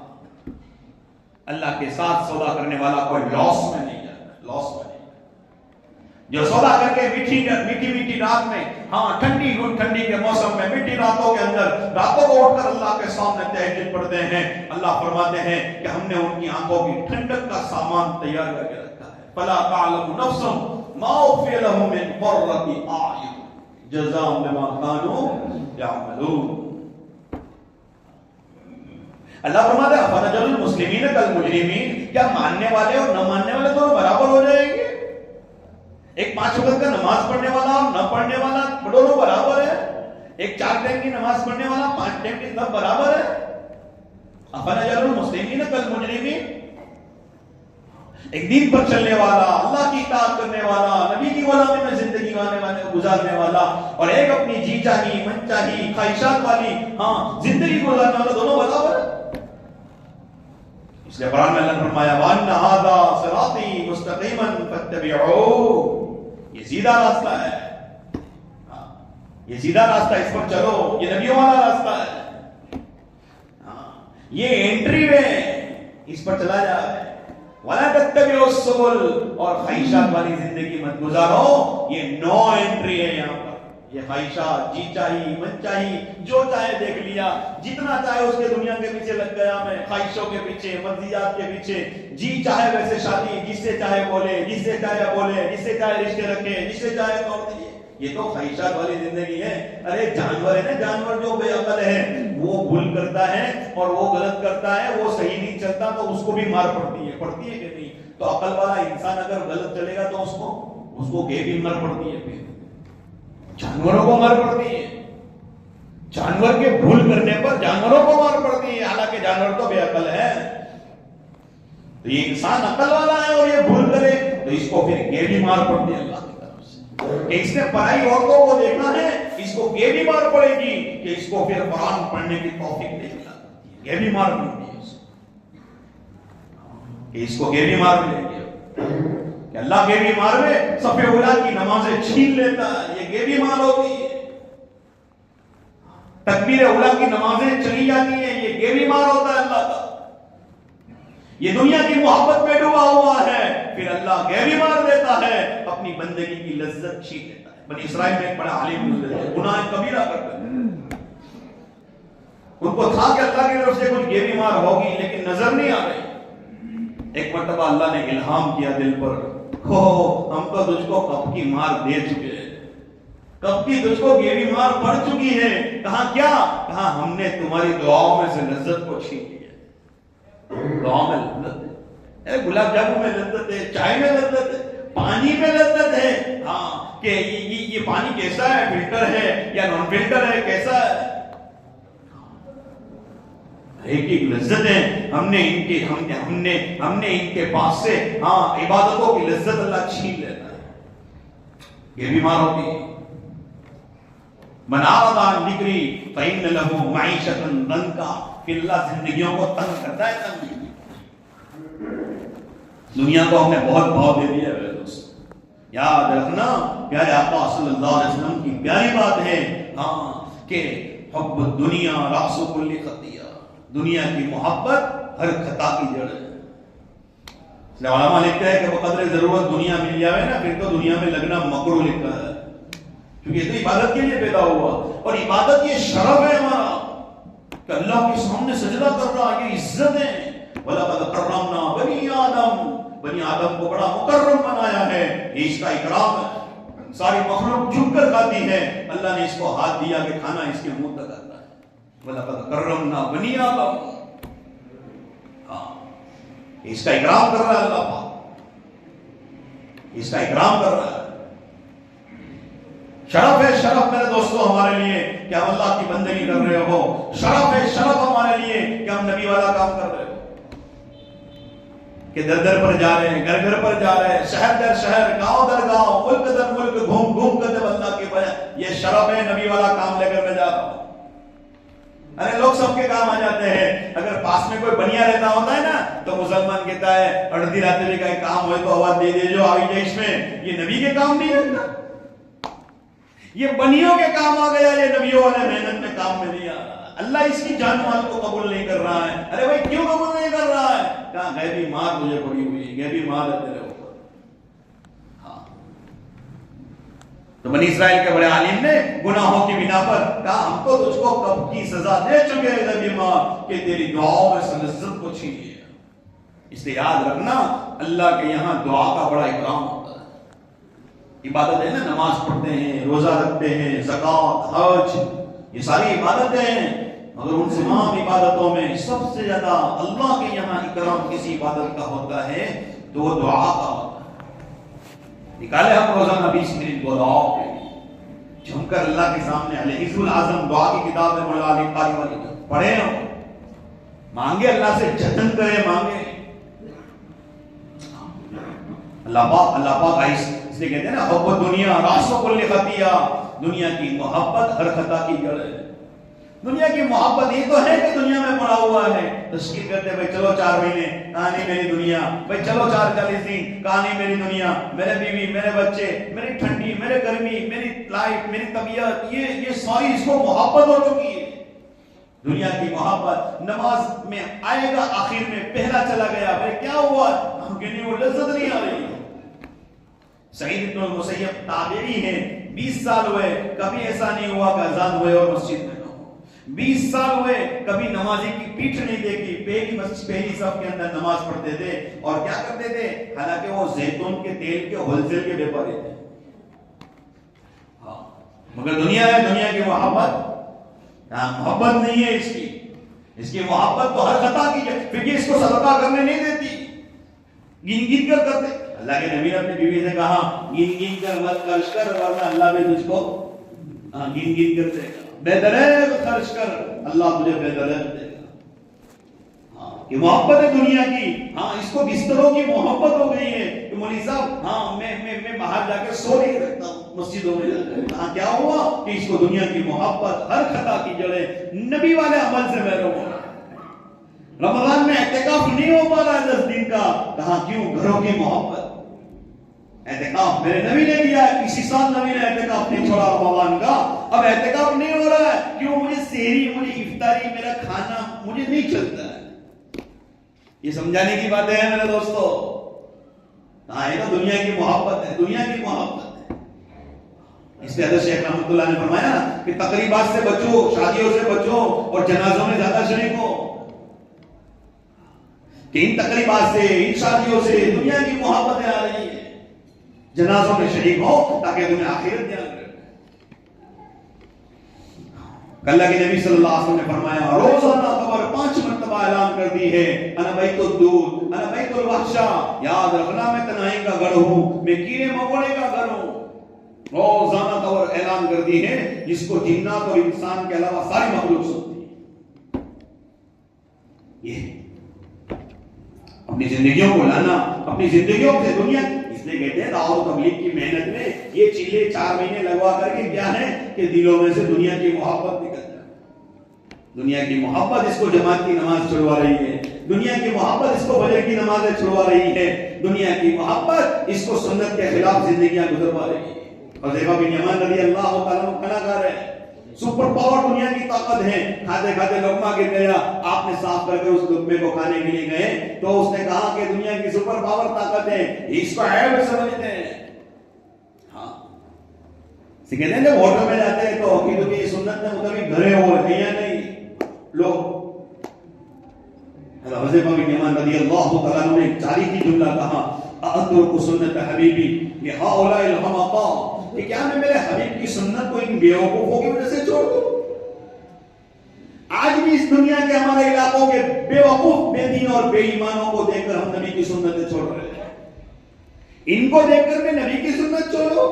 Speaker 1: اللہ کے ساتھ سودا کرنے والا کوئی لاس میں نہیں، لاس میں نہیں، جو سودا کر کے میٹھی رات میں، ہاں ٹھنڈی کے موسم میں میٹھی راتوں کے اندر راتوں کو اٹھ کر اللہ کے سامنے تہجد پڑھتے ہیں، اللہ فرماتے ہیں کہ ہم نے ان کی آنکھوں کی ٹھنڈک کا سامان تیار کر کے رکھا ہے۔ فلا تعلم نفس ما اخفي لهم من قرة اعين جزاء بما كانوا يعملون۔ اللہ فرماتا ہے فنجعل المسلمین کالمجرمین، کیا ماننے والے اور نہ ماننے والے دونوں برابر ہو جائیں گے؟ ایک 5 وقت کا نماز پڑھنے والا اور نہ پڑھنے والا دونوں برابر ہے؟ ایک 4 ٹائم کی نماز پڑھنے والا 5 ٹائم کی سب برابر ہے؟ فنجعل المسلمین کالمجرمین، ایک دین پر چلنے والا، اللہ کی اطاعت کرنے والا، نبی کی غلامی میں زندگی گزارنے والا، اور ایک اپنی جی چاہی من چاہی خواہشات والی زندگی گزارنے والا، دونوں برابر ہے۔ اس لیے قرآن میں اللہ نے فرمایا وَأَنَّ هَذَا صِرَاطِي مُسْتَقِيمًا فَاتَّبِعُوهُ، یہ سیدھا راستہ ہے، یہ سیدھا راستہ، اس پر چلو، یہ نبیوں والا راستہ ہے، یہ انٹری وے، اس پر چلا جائے۔ وَلَا تَتَّبِعُوا السُّبُلَ، اور خواہشات والی زندگی مت گزارو، یہ نو انٹری ہے یہاں پر۔ یہ خواہشات، جی چاہی من چاہی، جو چاہے دیکھ لیا، جتنا چاہے اس کے دنیا کے پیچھے لگ گیا میں، خواہشوں کے پیچھے، مرضیات کے پیچھے، جی چاہے ویسے شادی، جس سے چاہے بولے، جس سے چاہے بولے، جس سے چاہے رشتے رکھے، جس سے چاہے توڑ دیجیے، یہ تو خواہشات والی زندگی ہے۔ ارے جانور ہے نا، جانور جو بے عقل ہے وہ بھول کرتا ہے اور وہ غلط کرتا ہے، وہ صحیح نہیں چلتا تو اس کو بھی مار پڑتی ہے کہ نہیں؟ تو عقل والا انسان اگر غلط چلے گا تو اس کو بھی مار پڑتی ہے، پھر جانوروں کو مار پڑتی ہے، جانور کے بھول کرنے پر جانوروں کو مار پڑتی ہے، حالانکہ جانور تو بے عقل ہے۔ تو یہ انسان عقل والا ہے اور یہ بھول کرے تو اس کو پھر یہ بھی مار پڑتی ہے اللہ کی طرف سے، کہ اس نے پرائی عورتوں کو دیکھا ہے، اس کو یہ بھی مار پڑے گی کہ اس کو پھر قرآن پڑھنے کی توفیق نہیں ملا، یہ بھی مار پڑتی ہے اس کو یہ بھی مار ملے گی کہ اللہ کے بھی مار میں صف اولا کی نمازیں چھین لیتا ہے، یہ بھی مار ہوتی ہے، تکبیر اولا کی نمازیں چلی جاتی ہیں، یہ بھی مار ہوتا ہے اللہ کا، یہ دنیا کی محبت میں ڈوبا ہوا ہے، پھر اللہ یہ بھی مار دیتا ہے، اپنی بندگی کی لذت چھین لیتا ہے۔ بنی اسرائیل میں ایک بڑا عالم گزرے تھے، گناہ کبیرہ کرتے تھے، ان کو تھا کہ اللہ کی طرف سے کچھ یہ بھی مار ہوگی لیکن نظر نہیں آ رہی۔ ایک مرتبہ اللہ نے الہام کیا دل پر، ہم تو تجھ کو کب کی مار دے چکے ہیں، کب کی تجھ کو یہ بھی مار پڑ چکی ہے، کہا کیا؟ کہا ہم نے تمہاری دعاؤں میں سے لذت کو چھین لیا۔ دعاؤں میں لذت ہے، گلاب جامن میں لذت ہے، چائے میں لذت ہے، پانی میں لذت ہے، کہ یہ پانی کیسا ہے، فلٹر ہے یا نان فلٹر ہے، کیسا ہے، ایک لذتیں ہم نے ان کے پاس سے عبادتوں کی لذت اللہ چھین لیتا ہے، یہ بیمار ہوتی ہے۔ من اعرض عن ذکری فإن له معیشۃ ضنکا، کہ اللہ زندگیوں کو تنگ کرتا ہے، تنگ دنیا کو ہم نے بہت بھاؤ دے دیا ہے دوست. یاد رکھنا پیارے آقا صلی اللہ علیہ وسلم کی پیاری بات ہے ہاں کہ حب الدنیا راس کل خطیہ، دنیا کی محبت ہر خطا کی جڑ ہے. علماء لکھتے ہیں کہ بقدر ضرورت دنیا مل جائے نا پھر تو دنیا میں لگنا مکروہ لکھا ہے، کیونکہ یہ تو عبادت کے لیے پیدا ہوا، اور عبادت یہ شرف ہے ہمارا کہ اللہ کے سامنے سجدہ کر رہا، یہ عزت ہے. وَلَقَدْ كَرَّمْنَا بَنِي آدم، بنی آدم کو بڑا مکرم بنایا ہے، یہ اس کا اکرام ہے. ساری مخلوق جھک کر کھاتی ہے، اللہ نے اس کو ہاتھ دیا کہ کھانا اس کے منہ تک آتا ہے. وَلَقَدْ كَرَّمْنَا بَنِي آدم، اس کا اکرام کر رہا ہے اللہ پاک، اس کا اکرام کر رہا ہے. شرف ہے شرف میرے دوستو ہمارے لیے کہ ہم اللہ کی بندگی کر رہے ہو. شرف ہے شرف ہمارے لیے کہ ہم نبی والا کام کر رہے ہو، کہ در در پر جا رہے ہیں، گھر گھر پر جا رہے ہیں، شہر در شہر، گاؤں در گاؤں، ملک در ملک گھوم گھوم کر جب اللہ کے بیان. یہ شرف ہے نبی والا کام لے کر میں جا رہا ہوں. ارے لوگ سب کے کام آ جاتے ہیں. اگر پاس میں کوئی بنیا رہتا ہوتا ہے نا تو مسلمان کہتا ہے اڑدی رات میں کا کام ہوئے تو آواز دے دے جو آئی جائے اس میں. یہ نبی کے کام نہیں رہتا، یہ بنیوں کے کام آ گیا، یہ نبیوں والے محنت میں کام میں نہیں آ رہا. اللہ اس کی جان مال کو قبول نہیں کر رہا ہے. ارے بھائی کیوں قبول نہیں کر رہا ہے؟ کہاں غیبی مار مجھے پڑی ہوئی، غیبی مار ہے تیرے اوپر. ہاں تو بنی اسرائیل کے بڑے عالم نے گناہوں کی بنا پر کہا ہم تو تجھ کو کب کی سزا دے چکے ہیں غیبی مار کہ تیری دعاؤں میں سے لذت کو چھین لیا. اس لیے یاد رکھنا اللہ کے یہاں دعا کا بڑا اکرام ہوتا ہے. عبادت ہے نا، نماز پڑھتے ہیں، روزہ رکھتے ہیں، زکوٰۃ، حج، یہ ساری عبادتیں ہیں، مگر ان تمام عبادتوں میں سب سے زیادہ اللہ کے یہاں اکرام کسی عبادت کا ہوتا ہے تو وہ دعا کا ہوتا ہے. نکالے ہم روزانہ 20 منٹ دعاؤں کے لیے، جھم کر اللہ کے سامنے الحزب العظم دعا کی کتاب ہے مولا علی قاری والی، پڑھے ہم، مانگے اللہ سے، جتن کرے مانگے. اللہ پاک اس لیے کہتے ہیں نا حب الدنیا راس کل خطیہ، دنیا کی محبت ہر خطا کی جڑ ہے. دنیا کی محبت یہ تو ہے کہ دنیا میں پڑا ہوا ہے، تشکیل کرتے بھائی چلو 4 مہینے کہانی میری دنیا، بھائی چلو 40 دن کہانی میری دنیا، میرے بیوی، میرے بچے، میری ٹھنڈی، میرے گرمی، میری لائف، میری طبیعت، یہ ساری اس کو محبت ہو چکی ہے. دنیا کی محبت نماز میں آئے گا آخر میں پہلا چلا گیا، بھائی کیا ہوا؟ ہم کے لیے وہ لذت نہیں آ رہی. سعید بن المسیب تابعی ہے، 20 سال ہوئے کبھی ایسا نہیں ہوا کہ اذان ہوئے اور مسجد میں نہ ہو. 20 سال ہوئے کبھی نمازی کی پیٹھ نہیں دیکھی، پہلی صف کے اندر نماز پڑھتے تھے. اور کیا کرتے تھے؟ حالانکہ وہ زیتون کے تیل کے ہول سیل کے بیپاری تھے. ہاں مگر دنیا ہے، دنیا کی محبت نہیں ہے اس کی محبت تو ہر خطا کی ہے. پھر یہ اس کو صدقہ کرنے نہیں دیتی، گن گن کر کرتے. اللہ کے نبی نے اپنی بیوی سے کہا گن گن کر مت خرچ کر ورنہ اللہ بھی تجھ کو گن گن کر دے گا. بے دریغ خرچ کر، اللہ تجھے بے دریغ دے گا. ہاں کہ محبت ہے دنیا کی. ہاں اس کو بستروں کی محبت ہو گئی ہے کہ مولوی صاحب ہاں میں باہر جا کے سو نہیں سکتا ہوں، مسجدوں میں جا کر. ہاں کیا ہوا کہ اس کو دنیا کی محبت ہر خطا کی جڑے نبی والے عمل سے محروم ہو. رمضان میں اعتکاف نہیں ہو پا رہا ہے 10 دن کا، کہاں کیوں؟ گھروں کی محبت. اعتکاف میرے نبی نے دیا ہے، کسی سال نبی نے اعتکاف نہیں چھوڑا رمضان کا. اب اعتکاف نہیں ہو رہا ہے کیوں؟ مجھے سحری، مجھے افطاری، میرا کھانا مجھے نہیں چلتا ہے. یہ سمجھانے کی باتیں ہیں میرے دوستو. ہاں یہ تو دنیا کی محبت ہے، دنیا کی محبت ہے. اس لیے حضرت شیخ رحمۃ اللہ نے فرمایا کہ تقریبات سے بچو، شادیوں سے بچو اور جنازوں میں زیادہ شریک ہو. کہ ان تقریبات سے، ان شادیوں سے دنیا کی محبتیں آ رہی ہیں، جنازوں میں شریک ہو تاکہ تمہیں آخرت یاد رہے. اللہ کے نبی صلی اللہ علیہ وسلم نے فرمایا روزانہ خبر 5 مرتبہ اعلان کر دی ہے انا بیت الدود، انا بیت الوحشہ. یاد رکھنا میں تنہائی کا گھر ہوں، میں کیڑے مکوڑے کا گھر ہوں. روزانہ خبر اعلان کر دی ہے جس کو جنات اور انسان کے علاوہ ساری مخلوق سنتی ہے. یہ اپنی زندگیوں کو لانا، اپنی زندگیوں سے دنیا. اس لیے کہتے ہیں دعوت و تبلیغ کی محنت میں یہ چیلے 4 مہینے لگوا کر کے کیا ہے کہ دلوں میں سے دنیا کی محبت نکل جائے. دنیا کی محبت اس کو جماعت کی نماز چھڑوا رہی ہے، دنیا کی محبت اس کو فجر کی نمازیں چھڑوا رہی ہے، دنیا کی محبت اس کو سنت کے خلاف زندگیاں گزروا رہی ہے۔ حذیفہ بن یمان رضی اللہ تعالیٰ عنہ کھانا کھا رہے ہیں، سپر پاور دنیا کی طاقت ہے، کھاتے کھاتے لقمہ گر گیا، آپ نے صاف کر کے اس لقمے کو کھانے کے لیے گئے تو اس نے کہا کہ دنیا کی سپر پاور طاقت ہے، اس کو عیب سمجھتے ہیں۔ ہاں کہتے ہیں جب ہوٹل میں جاتے ہیں تو کی سنت میں مطابق گھرے ہو رہے یا نہیں لوگ۔ حذیفہ بن یمان رضی اللہ تعالیٰ عنہ نے تاریخی جملہ کہا، اَأَتْرُكُ سُنَّةَ حَبِيبِي لِهَؤُلَاءِ الْحَمَقَاءِ، کہ کیا میں میرے حبیب کی سنت کو ان بیوقوفوں کی وجہ سے چھوڑ دوں؟ آج بھی اس دنیا کے ہمارے علاقوں کے بے وقوف بے دین اور بے ایمانوں کو دیکھ کر ہم نبی کی سنتیں چھوڑ رہے ہیں۔ ان کو دیکھ کر میں نبی کی سنت چھوڑو؟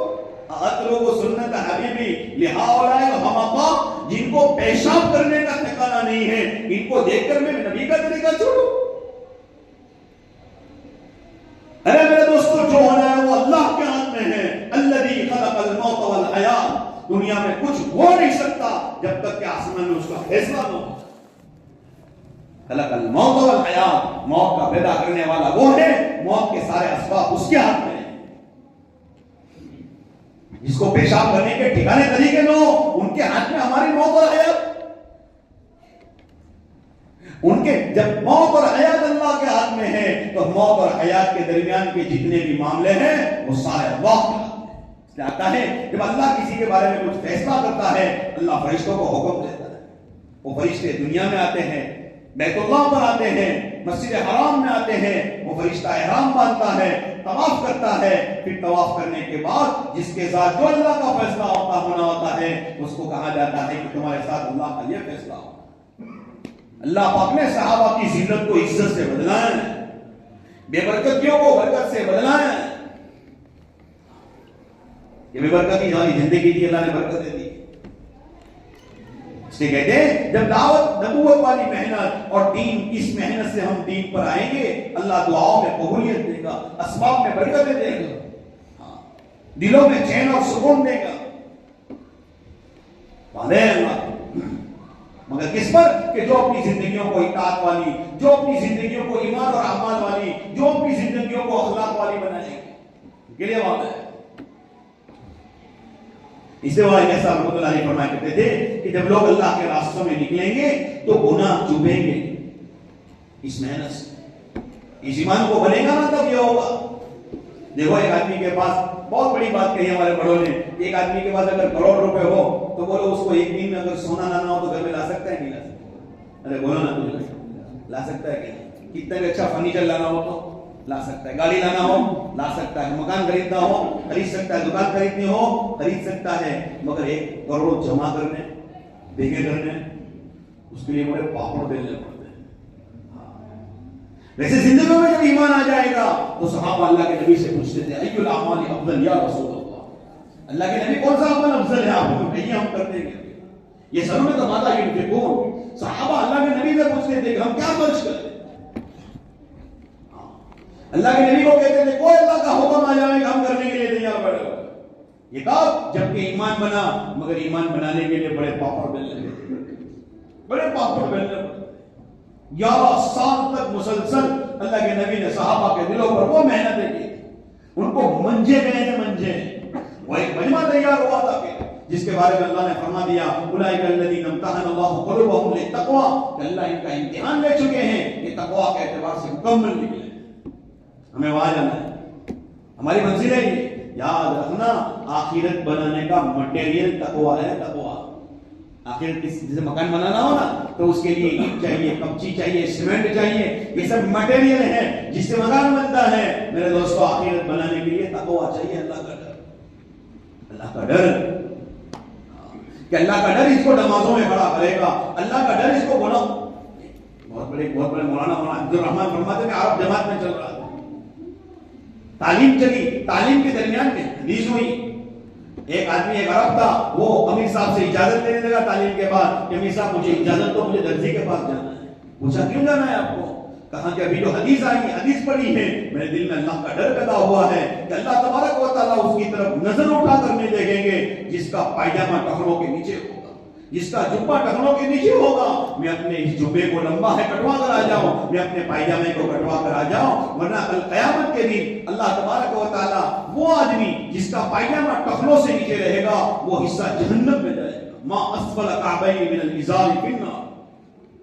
Speaker 1: اَتْرُكُ سُنَّةَ حَبِيبِي لِهَؤُلَاءِ الْحَمَقَاءِ، جن کو پیشاب کرنے کا ٹھکانہ نہیں ہے، ان کو دیکھ کر میں نبی کا طریقہ چھوڑوں؟ ارے میرے دوستو، جو ہونا ہے وہ اللہ کے ہاتھ میں ہے۔ الذی خلق الموت والحیات، دنیا میں کچھ ہو نہیں سکتا جب تک کہ آسمان میں اس کا فیصلہ نہ ہو۔ خلق الموت والحیات، موت کا پیدا کرنے والا وہ ہے، موت کے سارے اسباب اس کے ہاتھ میں ہیں۔ جس کو پیشاب کرنے کے ٹھکانے طریقے نہ ہو، ان کے ہاتھ میں ہماری موت اور حیات۔ ان کے جب موت اور حیات اللہ کے ہاتھ میں ہے تو موت اور حیات کے درمیان کے جتنے بھی معاملے ہیں وہ سارے اللہ کے ہاتھ میں۔ اس لیے آتا ہے جب اللہ کسی کے بارے میں کچھ فیصلہ کرتا ہے، اللہ فرشتوں کو حکم دیتا ہے، وہ فرشتے دنیا میں آتے ہیں، بیت اللہ پر آتے ہیں، مسجد حرام میں آتے ہیں، وہ فرشتہ احرام باندھتا ہے، طواف کرتا ہے، پھر طواف کرنے کے بعد جس کے ساتھ جو اللہ کا فیصلہ ہونا ہوتا ہے اس کو کہا جاتا ہے کہ تمہارے ساتھ اللہ کا یہ فیصلہ ہو۔ اللہ پاک نے صحابہ کی ذلت کو عزت سے بدلا ہے، بے برکتیوں کو برکت سے بدلا ہے۔ یہ بے برکتی ہماری زندگی تھی، اللہ نے برکت دے دی۔ اس لیے کہتے ہیں جب دعوت نبوت والی محنت اور دین، اس محنت سے ہم دین پر آئیں گے، اللہ دعاؤں میں قبولیت دے گا، اسباب میں برکتیں دے گا، دلوں میں چین اور سکون دے گا۔ اللہ مگر کس پر؟ کہ جو اپنی زندگیوں کو اطاعت والی، جو اپنی زندگیوں کو ایمان اور اعمال والی، جو اپنی زندگیوں کو اخلاق والی بنائیں گے، کے لیے وعدہ ہے۔ اس لیے والد صاحب رحمۃ اللہ علیہ فرمایا کرتے تھے کہ جب لوگ اللہ کے راستوں میں نکلیں گے تو گناہ چوبیں گے اس محنت سے، اس ایمان کو بنے گا نا تب یہ ہوگا۔ دیکھو ایک آدمی کے پاس، بہت بڑی بات کہی ہمارے بڑوں نے، ایک آدمی کے پاس اگر کروڑ روپے ہو تو بولو اس کو ایک دن میں اگر سونا لانا ہو تو گھر میں لا سکتا ہے نہیں لا سکتا؟ ارے بولو نا، تجھے لا سکتا ہے کہ نہیں؟ کتنا بھی اچھا فرنیچر لانا ہو تو لا سکتا ہے، گاڑی لانا ہو لا سکتا ہے، مکان خریدنا ہو خرید سکتا ہے، دکان خریدنی ہو خرید سکتا ہے، مگر ایک کروڑ جمع کرنے، بھیگے کرنے، اس کے لیے بڑے پاپڑ بیلنے پڑتے ہیں۔ ویسے زندگیوں میں جب ایمان آ جائے گا تو صحابہ اللہ کے نبی سے پوچھتے تھے ای الاعمال افضل یا رسول اللہ، اللہ کے نبی کون سا عمل افضل ہے آپ کو کہیے، ہم کر دیں گے۔ یہ سر میں تو ماتا ينفقون، صحابہ اللہ کے نبی سے پوچھتے تھے کہ ہم کیا خرچ کریں؟ اللہ کے نبی کو کہتے تھے کوئی اللہ کا حکم آ جائے گا ہم کرنے کے لیے تیار بیٹھے ہوئے۔ یہ کب؟ جب کہ ایمان بنا، مگر ایمان بنانے کے لیے بڑے پاپڑ بیلنے پڑتے، بڑے پاپڑ بیلنے پڑتے۔ 11 سال تک مسلسل اللہ کے نبی نے صحابہ کے دلوں پر وہ محنتیں کی، ان کو منجے گئے ہیں، منجے وہ ایک مجمع تیار ہوا تھا کہ جس کے بارے میں اللہ نے فرما دیا اولئک الذین امتحن اللہ قلوبهم للتقوى، کہ اللہ ان کا امتحان لے چکے ہیں، یہ تقوی کے اعتبار سے مکمل نکلے۔ ہمیں وہاں جانا ہے، ہماری منزل ہے یہ۔ یاد رکھنا آخرت بنانے کا مٹیریل تقوی ہے، تقوی۔ آخرت جیسے مکان بنانا ہو نا تو اس کے لیے اینٹ چاہیے، کپچی چاہیے، سیمنٹ چاہیے، یہ سب مٹیریل ہے جس سے مکان بنتا ہے۔ میرے دوستو آخرت بنانے کے لیے تقوی چاہیے، اللہ کا ڈر، اللہ کا ڈر، کہ اللہ کا ڈر اس کو نمازوں میں کھڑا کرے گا، اللہ کا ڈر اس کو بنا۔ بہت بڑے مولانا عبد الرحمن فرماتے ہیں عرب جماعت میں چل رہا تھا، تعلیم چلی، تعلیم کے درمیان میں حدیث ہوئی، ایک آدمی ایک عرب تھا، وہ امیر صاحب سے اجازت لینے لگا تعلیم کے بعد کہ امیر صاحب مجھے اجازت تو، مجھے درزی کے پاس جانا ہے۔ پوچھا کیوں جانا ہے آپ کو؟ کہا کہ ابھی جو حدیث آئی ہے، حدیث پڑھی ہے، میرے دل میں اللہ کا ڈر پیدا ہوا ہے کہ اللہ تبارک و تعالیٰ اس کی طرف نظر اٹھا کر نہیں دیکھیں گے جس کا پائجامہ ٹخنوں کے نیچے ہوگا، جس کا جبہ ٹخنوں کے نیچے ہوگا، میں اپنے اس جبے کو لمبا ہے کٹوا کر آ جاؤں، میں اپنے پائجامے کو کٹوا کر آ جاؤں، ورنہ کل قیامت کے دن اللہ تبارک و تعالیٰ وہ آدمی جس کا پائجامہ ٹخنوں سے نیچے رہے گا وہ حصہ جہنم میں جائے گا۔ ما اسفل کعبین من الازار فی النار۔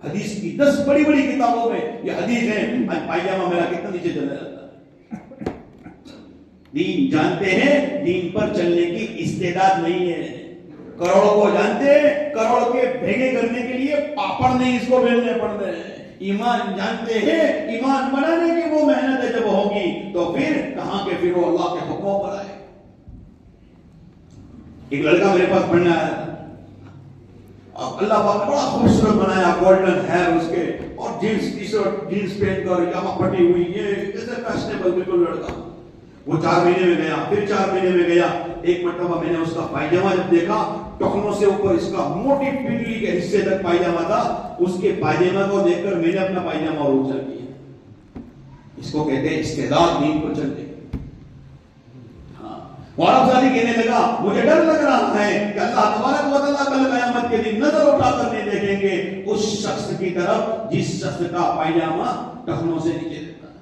Speaker 1: حدیث کی 10 بڑی بڑی کتابوں میں یہ حدیث ہے، پائجامہ میرا کتنا نیچے چلا جاتا ہے۔ دین جانتے ہیں، دین پر چلنے کی استعداد نہیں ہے۔ کروڑوں کو جانتے ہیں، کروڑ کے بھیگے کرنے کے لیے پاپڑ نہیں اس کو بیلنے پڑتے ہیں۔ ایمان جانتے ہیں، ایمان بنانے کی وہ محنت جب ہوگی تو پھر کہاں کے پھر وہ اللہ کے حکموں پر آئے۔ ایک لڑکا میرے پاس پڑھنے آیا تھا، اللہ پاک بڑا خوبصورت بنایا، گولڈن ہیئر اس کے، اور جینس ٹی شرٹ جینس پہن کر یہاں پھٹی ہوئی، یہ ایسے فیشنیبل بالکل لڑکا۔ وہ 4 مہینے میں گیا، پھر 4 مہینے میں گیا۔ ایک مرتبہ میں نے اس کا پائجامہ جب دیکھا، ٹخنوں سے اوپر اس کا موٹی پنڈلی کے حصے تک پائجامہ تھا، اس کے پائجامہ کو دیکھ کر میں نے اپنا پائجامہ اور اونچا کیا۔ اس کو کہتے ہیں استعداد دین پر چلنے۔ غورب زادی کہنے لگا مجھے ڈر لگ رہا ہے کہ اللہ تبارک و تعالیٰ کل قیامت کے دن نظر اٹھا کر نہیں دیکھیں گے اس شخص کی طرف جس شخص کا پائجامہ ٹخنوں سے نیچے رہتا ہے۔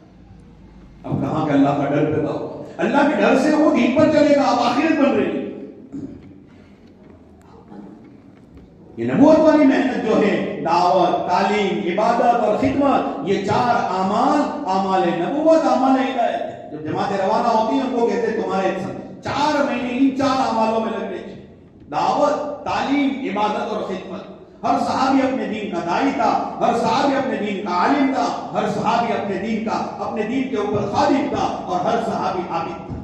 Speaker 1: اب کہاں کہ اللہ کا ڈر پیدا ہوا، اللہ کے ڈر سے وہ دین پر چلے گا، اب آخرت بن رہی ہے۔ یہ نبوت والی محنت جو ہے، دعوت، تعلیم، عبادت اور خدمت، یہ 4 اعمال، اعمال نبوت، اعمال ہدایت، جب جماعتیں روانہ ہوتی ہیں ان کو کہتے ہیں تمہارے 4 مہینے ان 4 اعمالوں میں لگنے چاہیے، دعوت، تعلیم، عبادت اور خدمت۔ ہر صحابی اپنے دین کا داعی تھا، ہر صحابی اپنے دین کا عالم تھا، ہر صحابی اپنے دین کے اوپر خادم تھا، اور ہر صحابی عابد تھا۔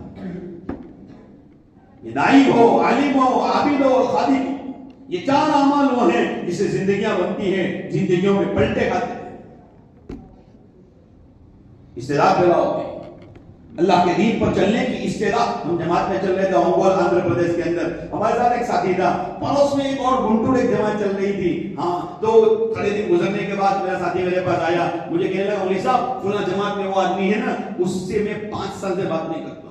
Speaker 1: یہ داعی ہو، عالم ہو، عابد ہو اور خادم ہو، یہ 4 اعمال وہ ہیں جس سے زندگیاں بنتی ہیں، زندگیوں میں پلٹے کھاتے ہیں، استعداد پیدا ہوتے ہیں۔ اللہ کے دین پر چلنے کی استعداد۔ ہم جماعت میں چل رہے تھے ہونگول آندھرا پردیش کے اندر، ہمارے ساتھ ایک ساتھی تھا، پڑوس میں ایک اور گنٹور ایک جماعت چل رہی تھی۔ ہاں تو تھوڑے دن گزرنے کے بعد میرا ساتھی میرے پاس آیا، مجھے کہنے لگا مولوی صاحب فلاں جماعت میں وہ آدمی ہے نا، اس سے میں 5 سال سے بات نہیں کرتا ہوں۔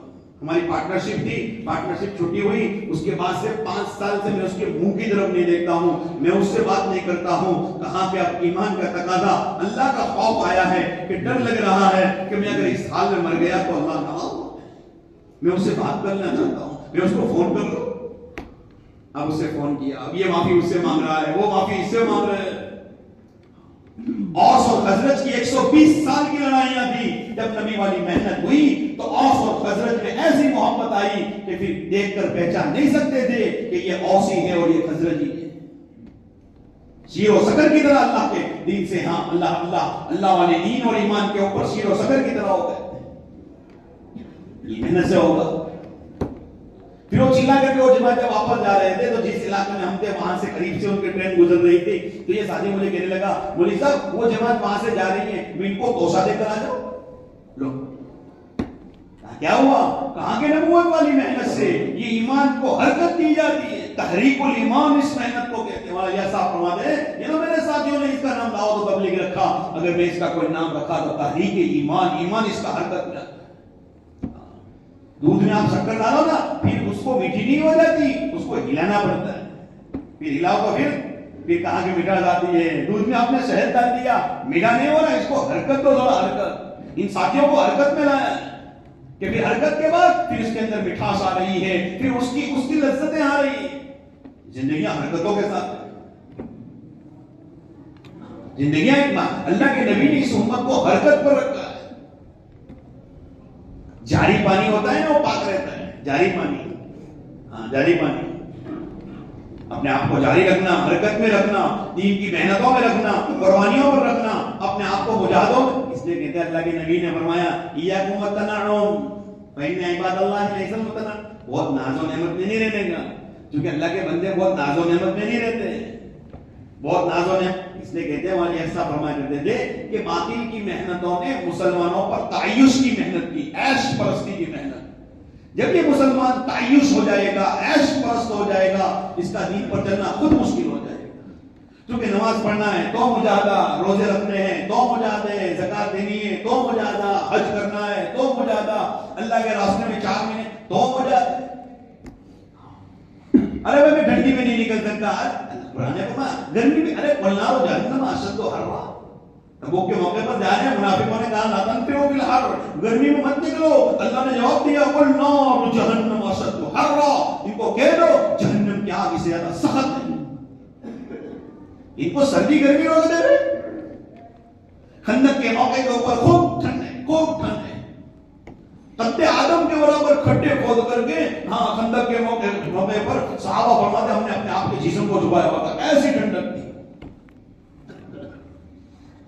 Speaker 1: ہماری پارٹنرشپ تھی، پارٹنرشپ چھٹی ہوئی، اس کے بعد سے 5 سال سے میں اس کے منہ کی طرف نہیں دیکھتا ہوں، میں اس سے بات نہیں کرتا ہوں۔ کہاں کہ اب ایمان کا تقاضا، اللہ کا خوف آیا ہے کہ ڈر لگ رہا ہے کہ میں اگر اس حال میں مر گیا تو اللہ ناراض، میں اس سے بات کرنا چاہتا ہوں، میں اس کو فون کر لوں۔ اب اس سے فون کیا، اب یہ معافی اس سے مانگ رہا ہے، وہ معافی اس سے مانگ رہے ہیں۔ اوس اور خزرج کی 120 سال کی لڑائیاں تھی، جب نبی والی محنت ہوئی تو اوس اور خزرج میں ایسی محبت آئی کہ پھر دیکھ کر پہچان نہیں سکتے تھے کہ یہ اوسی ہے اور یہ خزرجی ہے۔ شیر و شکر کی طرح اللہ کے دین سے، ہاں اللہ والے دین اور ایمان کے اوپر شیر و شکر کی طرح ہو گئے۔ یہ محنت سے ہوگا۔ پھر وہ چلا کر کے وہ جماعتیں واپس جا رہے تھے، تو جس علاقے میں ہم تھے وہاں سے قریب سے ان کی ٹرین گزر رہی تھی، تو یہ ساتھی مجھے کہنے لگا مولوی صاحب وہ جماعت وہاں سے جا رہی ہے، میں ان کو توشہ دے کر آ جاؤ۔ لو کیا ہوا؟ کہاں کے نبوت والی محنت سے یہ ایمان کو حرکت دی جاتی ہے، تحریک الایمان اس محنت کو کہتے ہیں۔ والا یہ صاحب فرماتے ہیں یہ تو میرے ساتھیوں نے اس کا نام دعوت و تبلیغ رکھا، اگر میں اس کا کوئی نام رکھا تو تحریک ایمان اس کا حرکت میں۔ دودھ میں آپ شکر ڈالو نا، پھر اس کو میٹھی نہیں ہو جاتی، اس کو ہلانا پڑتا ہے، پھر ہلاؤ تو پھر کہاں کی مٹھاس آتی ہے۔ دودھ میں آپ نے شہد ڈال دیا، میٹھا نہیں ہو رہا، اس کو حرکت دو، تھوڑا حرکت۔ ان ساتھیوں کو حرکت میں لایا کہ پھر حرکت کے بعد پھر اس کے اندر مٹھاس آ رہی ہے، پھر اس کی لذتیں آ رہی ہیں۔ زندگیاں حرکتوں کے ساتھ، زندگیاں اللہ کے نبی نے اس امت کو حرکت پر رکھا ہے۔ جاری پانی ہوتا ہے نا وہ پاک رہتا ہے، جاری پانی، ہاں جاری پانی، اپنے آپ کو جاری رکھنا، حرکت میں رکھنا، دین کی محنتوں میں رکھنا، قربانیوں پر رکھنا، اپنے آپ کو مجاہدوں میں۔ اس لیے کہتے ہیں اللہ کے نبی نے فرمایا ایاکم والتنعم فإن عباد اللہ لیس المتنعم، بہت ناز و نعمت میں نہیں رہنے کا، کیونکہ اللہ کے بندے بہت ناز و نعمت میں نہیں رہتے، بہت ناز و نعمت۔ اس لیے کہتے ہیں والی ایسا فرمایا کرتے تھے کہ باطل کی محنتوں نے مسلمانوں پر تعیش کی محنت کی، عیش پرستی کی محنت۔ جب یہ مسلمان تعیش ہو جائے گا، عیش پرست ہو جائے گا، اس کا دین پر چلنا خود مشکل ہو جائے گا۔ کیونکہ نماز پڑھنا ہے تو مجاہدہ، روزے رکھنے ہیں تو مجاہدے، زکات دینی ہے تو مجاہدہ، حج کرنا ہے تو مجاہدہ، اللہ کے راستے میں 4 مہینے تو مجاہدے۔ ارے میں ٹھنڈی میں نہیں نکل سکتا، قرآن نے فرمایا گرمی بھی ارے والنار جہنم اشد حرا. تبوک کے موقع پر جا رہے ہیں منافقوں نے کہا لا تنفروا فی الحر, گرمی میں مت نکلو. اللہ نے جواب دیا والنار جہنم اشد حرا, ان کو کہہ دو جہنم کی آگ سے زیادہ سخت ہے. ان کو سردی گرمی روک دے رہے. خندق کے موقع کے اوپر خوب ٹھنڈ ہے. قد آدم کے برابر کھڈے کھود کر کے ہاں خندق کے موقع پر صحابہ فرماتے ہم نے اپنے آپ کے جسم کو چھپایا ہوا تھا, ایسی ٹھنڈک تھی.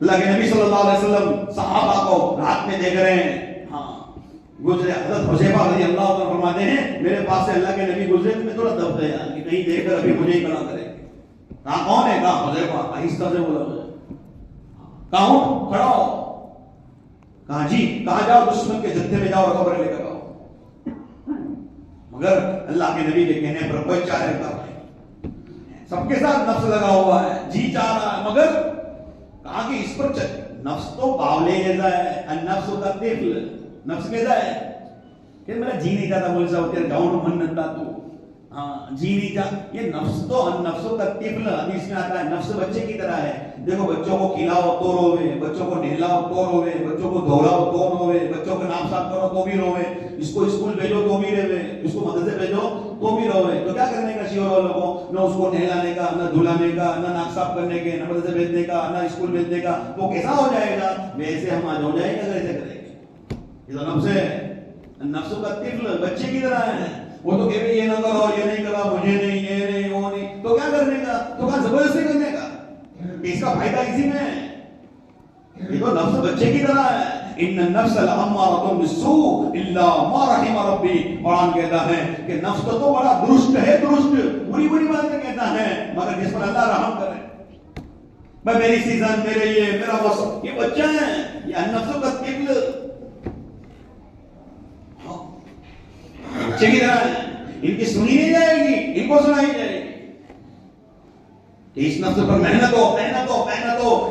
Speaker 1: اللہ کے نبی صلی اللہ علیہ وسلم صحابہ کو رات میں دیکھ رہے ہیں. ہاں گزرے حضرت حذیفہ رضی اللہ عنہ فرماتے ہیں میرے پاس سے اللہ کے نبی گزرے تو میں تھوڑا دب گیا کہ کہیں دیکھ کر ابھی مجھے ہی کھڑا کرے. کہاں کون ہے؟ کہاں حذیفہ. آہستہ سے بولا کہاں ہوں؟ کھڑا ہو. کہاں جی کہاں جاؤ؟ دشمن کے جتھے میں جاؤ اور خبریں لے کر آؤ. مگر اللہ کے نبی کے کہنے پر کوئی چارہ کر رہے, سب کے ساتھ نفس لگا ہوا ہے, جی چاہ رہا ہے, مگر کہا کہ اس پر نفس تو باولے جیسا ہے. النفس کا طفل, نفس کیسا ہے کہ میرا جی نہیں چاہتا, مجھ سے ہوتے جاؤں من نتا تو ہاں جی نہیں چاہتا. یہ نفس تو النفس کا طفل حدیث میں آتا ہے, نفس بچے کی طرح ہے. دیکھو بچوں کو کھلاؤ تو روے, بچوں کو نہلاؤ تو روے, بچوں کو دھولاؤ تو روے, بچوں کا نام صاف کرو تو بھی روے, اس کو اسکول بھیجو تو بھی روے, اس کو مدرسے بھیجو تو بھی روے. تو کیا کرنے کا شیور والوں کو؟ نہ اس کو نہلانے کا, نہ دھلانے کا, نہ ناک صاف کرنے کے, نہ مدرسے بھیجنے کا, نہ اسکول بھیجنے کا. وہ کیسا ہو جائے گا؟ ویسے ہم آج ہو جائیں گے اگر ایسے کریں گے. یہ تو نفس ہے, نفس کا طفل بچے کی طرح ہے. وہ تو کہ یہ نہ کرو, یہ نہیں کرا, مجھے نہیں, یہ نہیں, وہ نہیں. تو کیا کرنے کا؟ تو کہاں زبردستی کرنے کا. اس کا فائدہ اسی میں ہے. یہ تو نفس بچے کی طرح ہے. ان النفس لامارۃ بالسوء الا ما رحم ربی. قرآن کہتا ہے کہ نفس تو بڑا درست ہے, درست بری بری باتیں کہتا ہے, مگر جس پر اللہ رحم کرے. میں میری سیزن, میرے یہ میرا موسم, یہ بچہ ہے, یہ النفس کا طفل بچے کی طرح ہے. ان کی سنی نہیں جائے گی, ان کو سنائی جائے گی. اس نفس پر محنت ہو.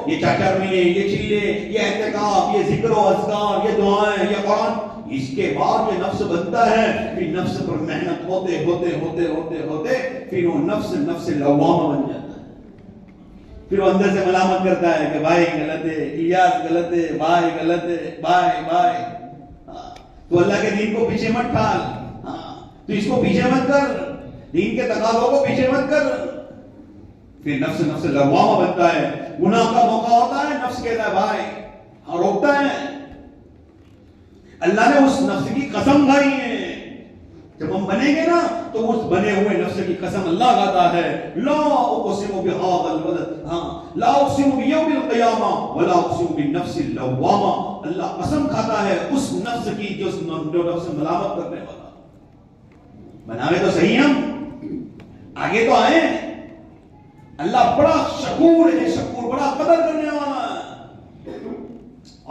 Speaker 1: یہ چاچر ملے, یہ چلے, یہ اعتکاف, یہ ذکر و اذکار, یہ دعائیں, یہ قرآن. اس کے بعد یہ نفس بنتا ہے. پھر نفس پر محنت ہوتے پھر وہ نفس لوامہ بن جاتا ہے. پھر وہ اندر سے ملامت کرتا ہے کہ بھائی غلط ہے, الیاس غلط ہے, بھائی غلط ہے, بھائی. تو اللہ کے دین کو پیچھے مت ڈال, تو اس کو پیچھے مت کر, دین کے تقاضوں کو پیچھے مت کر. پھر نفس لوامہ بنتا ہے. گناہ کا موقع ہوتا ہے, نفس کہتا ہے بھائی, ہاں روکتا ہے. اللہ نے اس نفس کی قسم کھائی ہے. جب ہم بنیں گے نا تو اس بنے ہوئے نفس کی قسم اللہ کہتا ہے لا اقسم بهذا البلد, لا اقسم بیوم القیامہ ولا اقسم بالنفس اللوامہ. اللہ قسم کھاتا ہے اس نفس کی جو نفس ملامت کرنے والا. بناوے تو صحیح, ہم آگے تو آئے. اللہ بڑا شکور ہے, بڑا قدر کرنے والا ہے.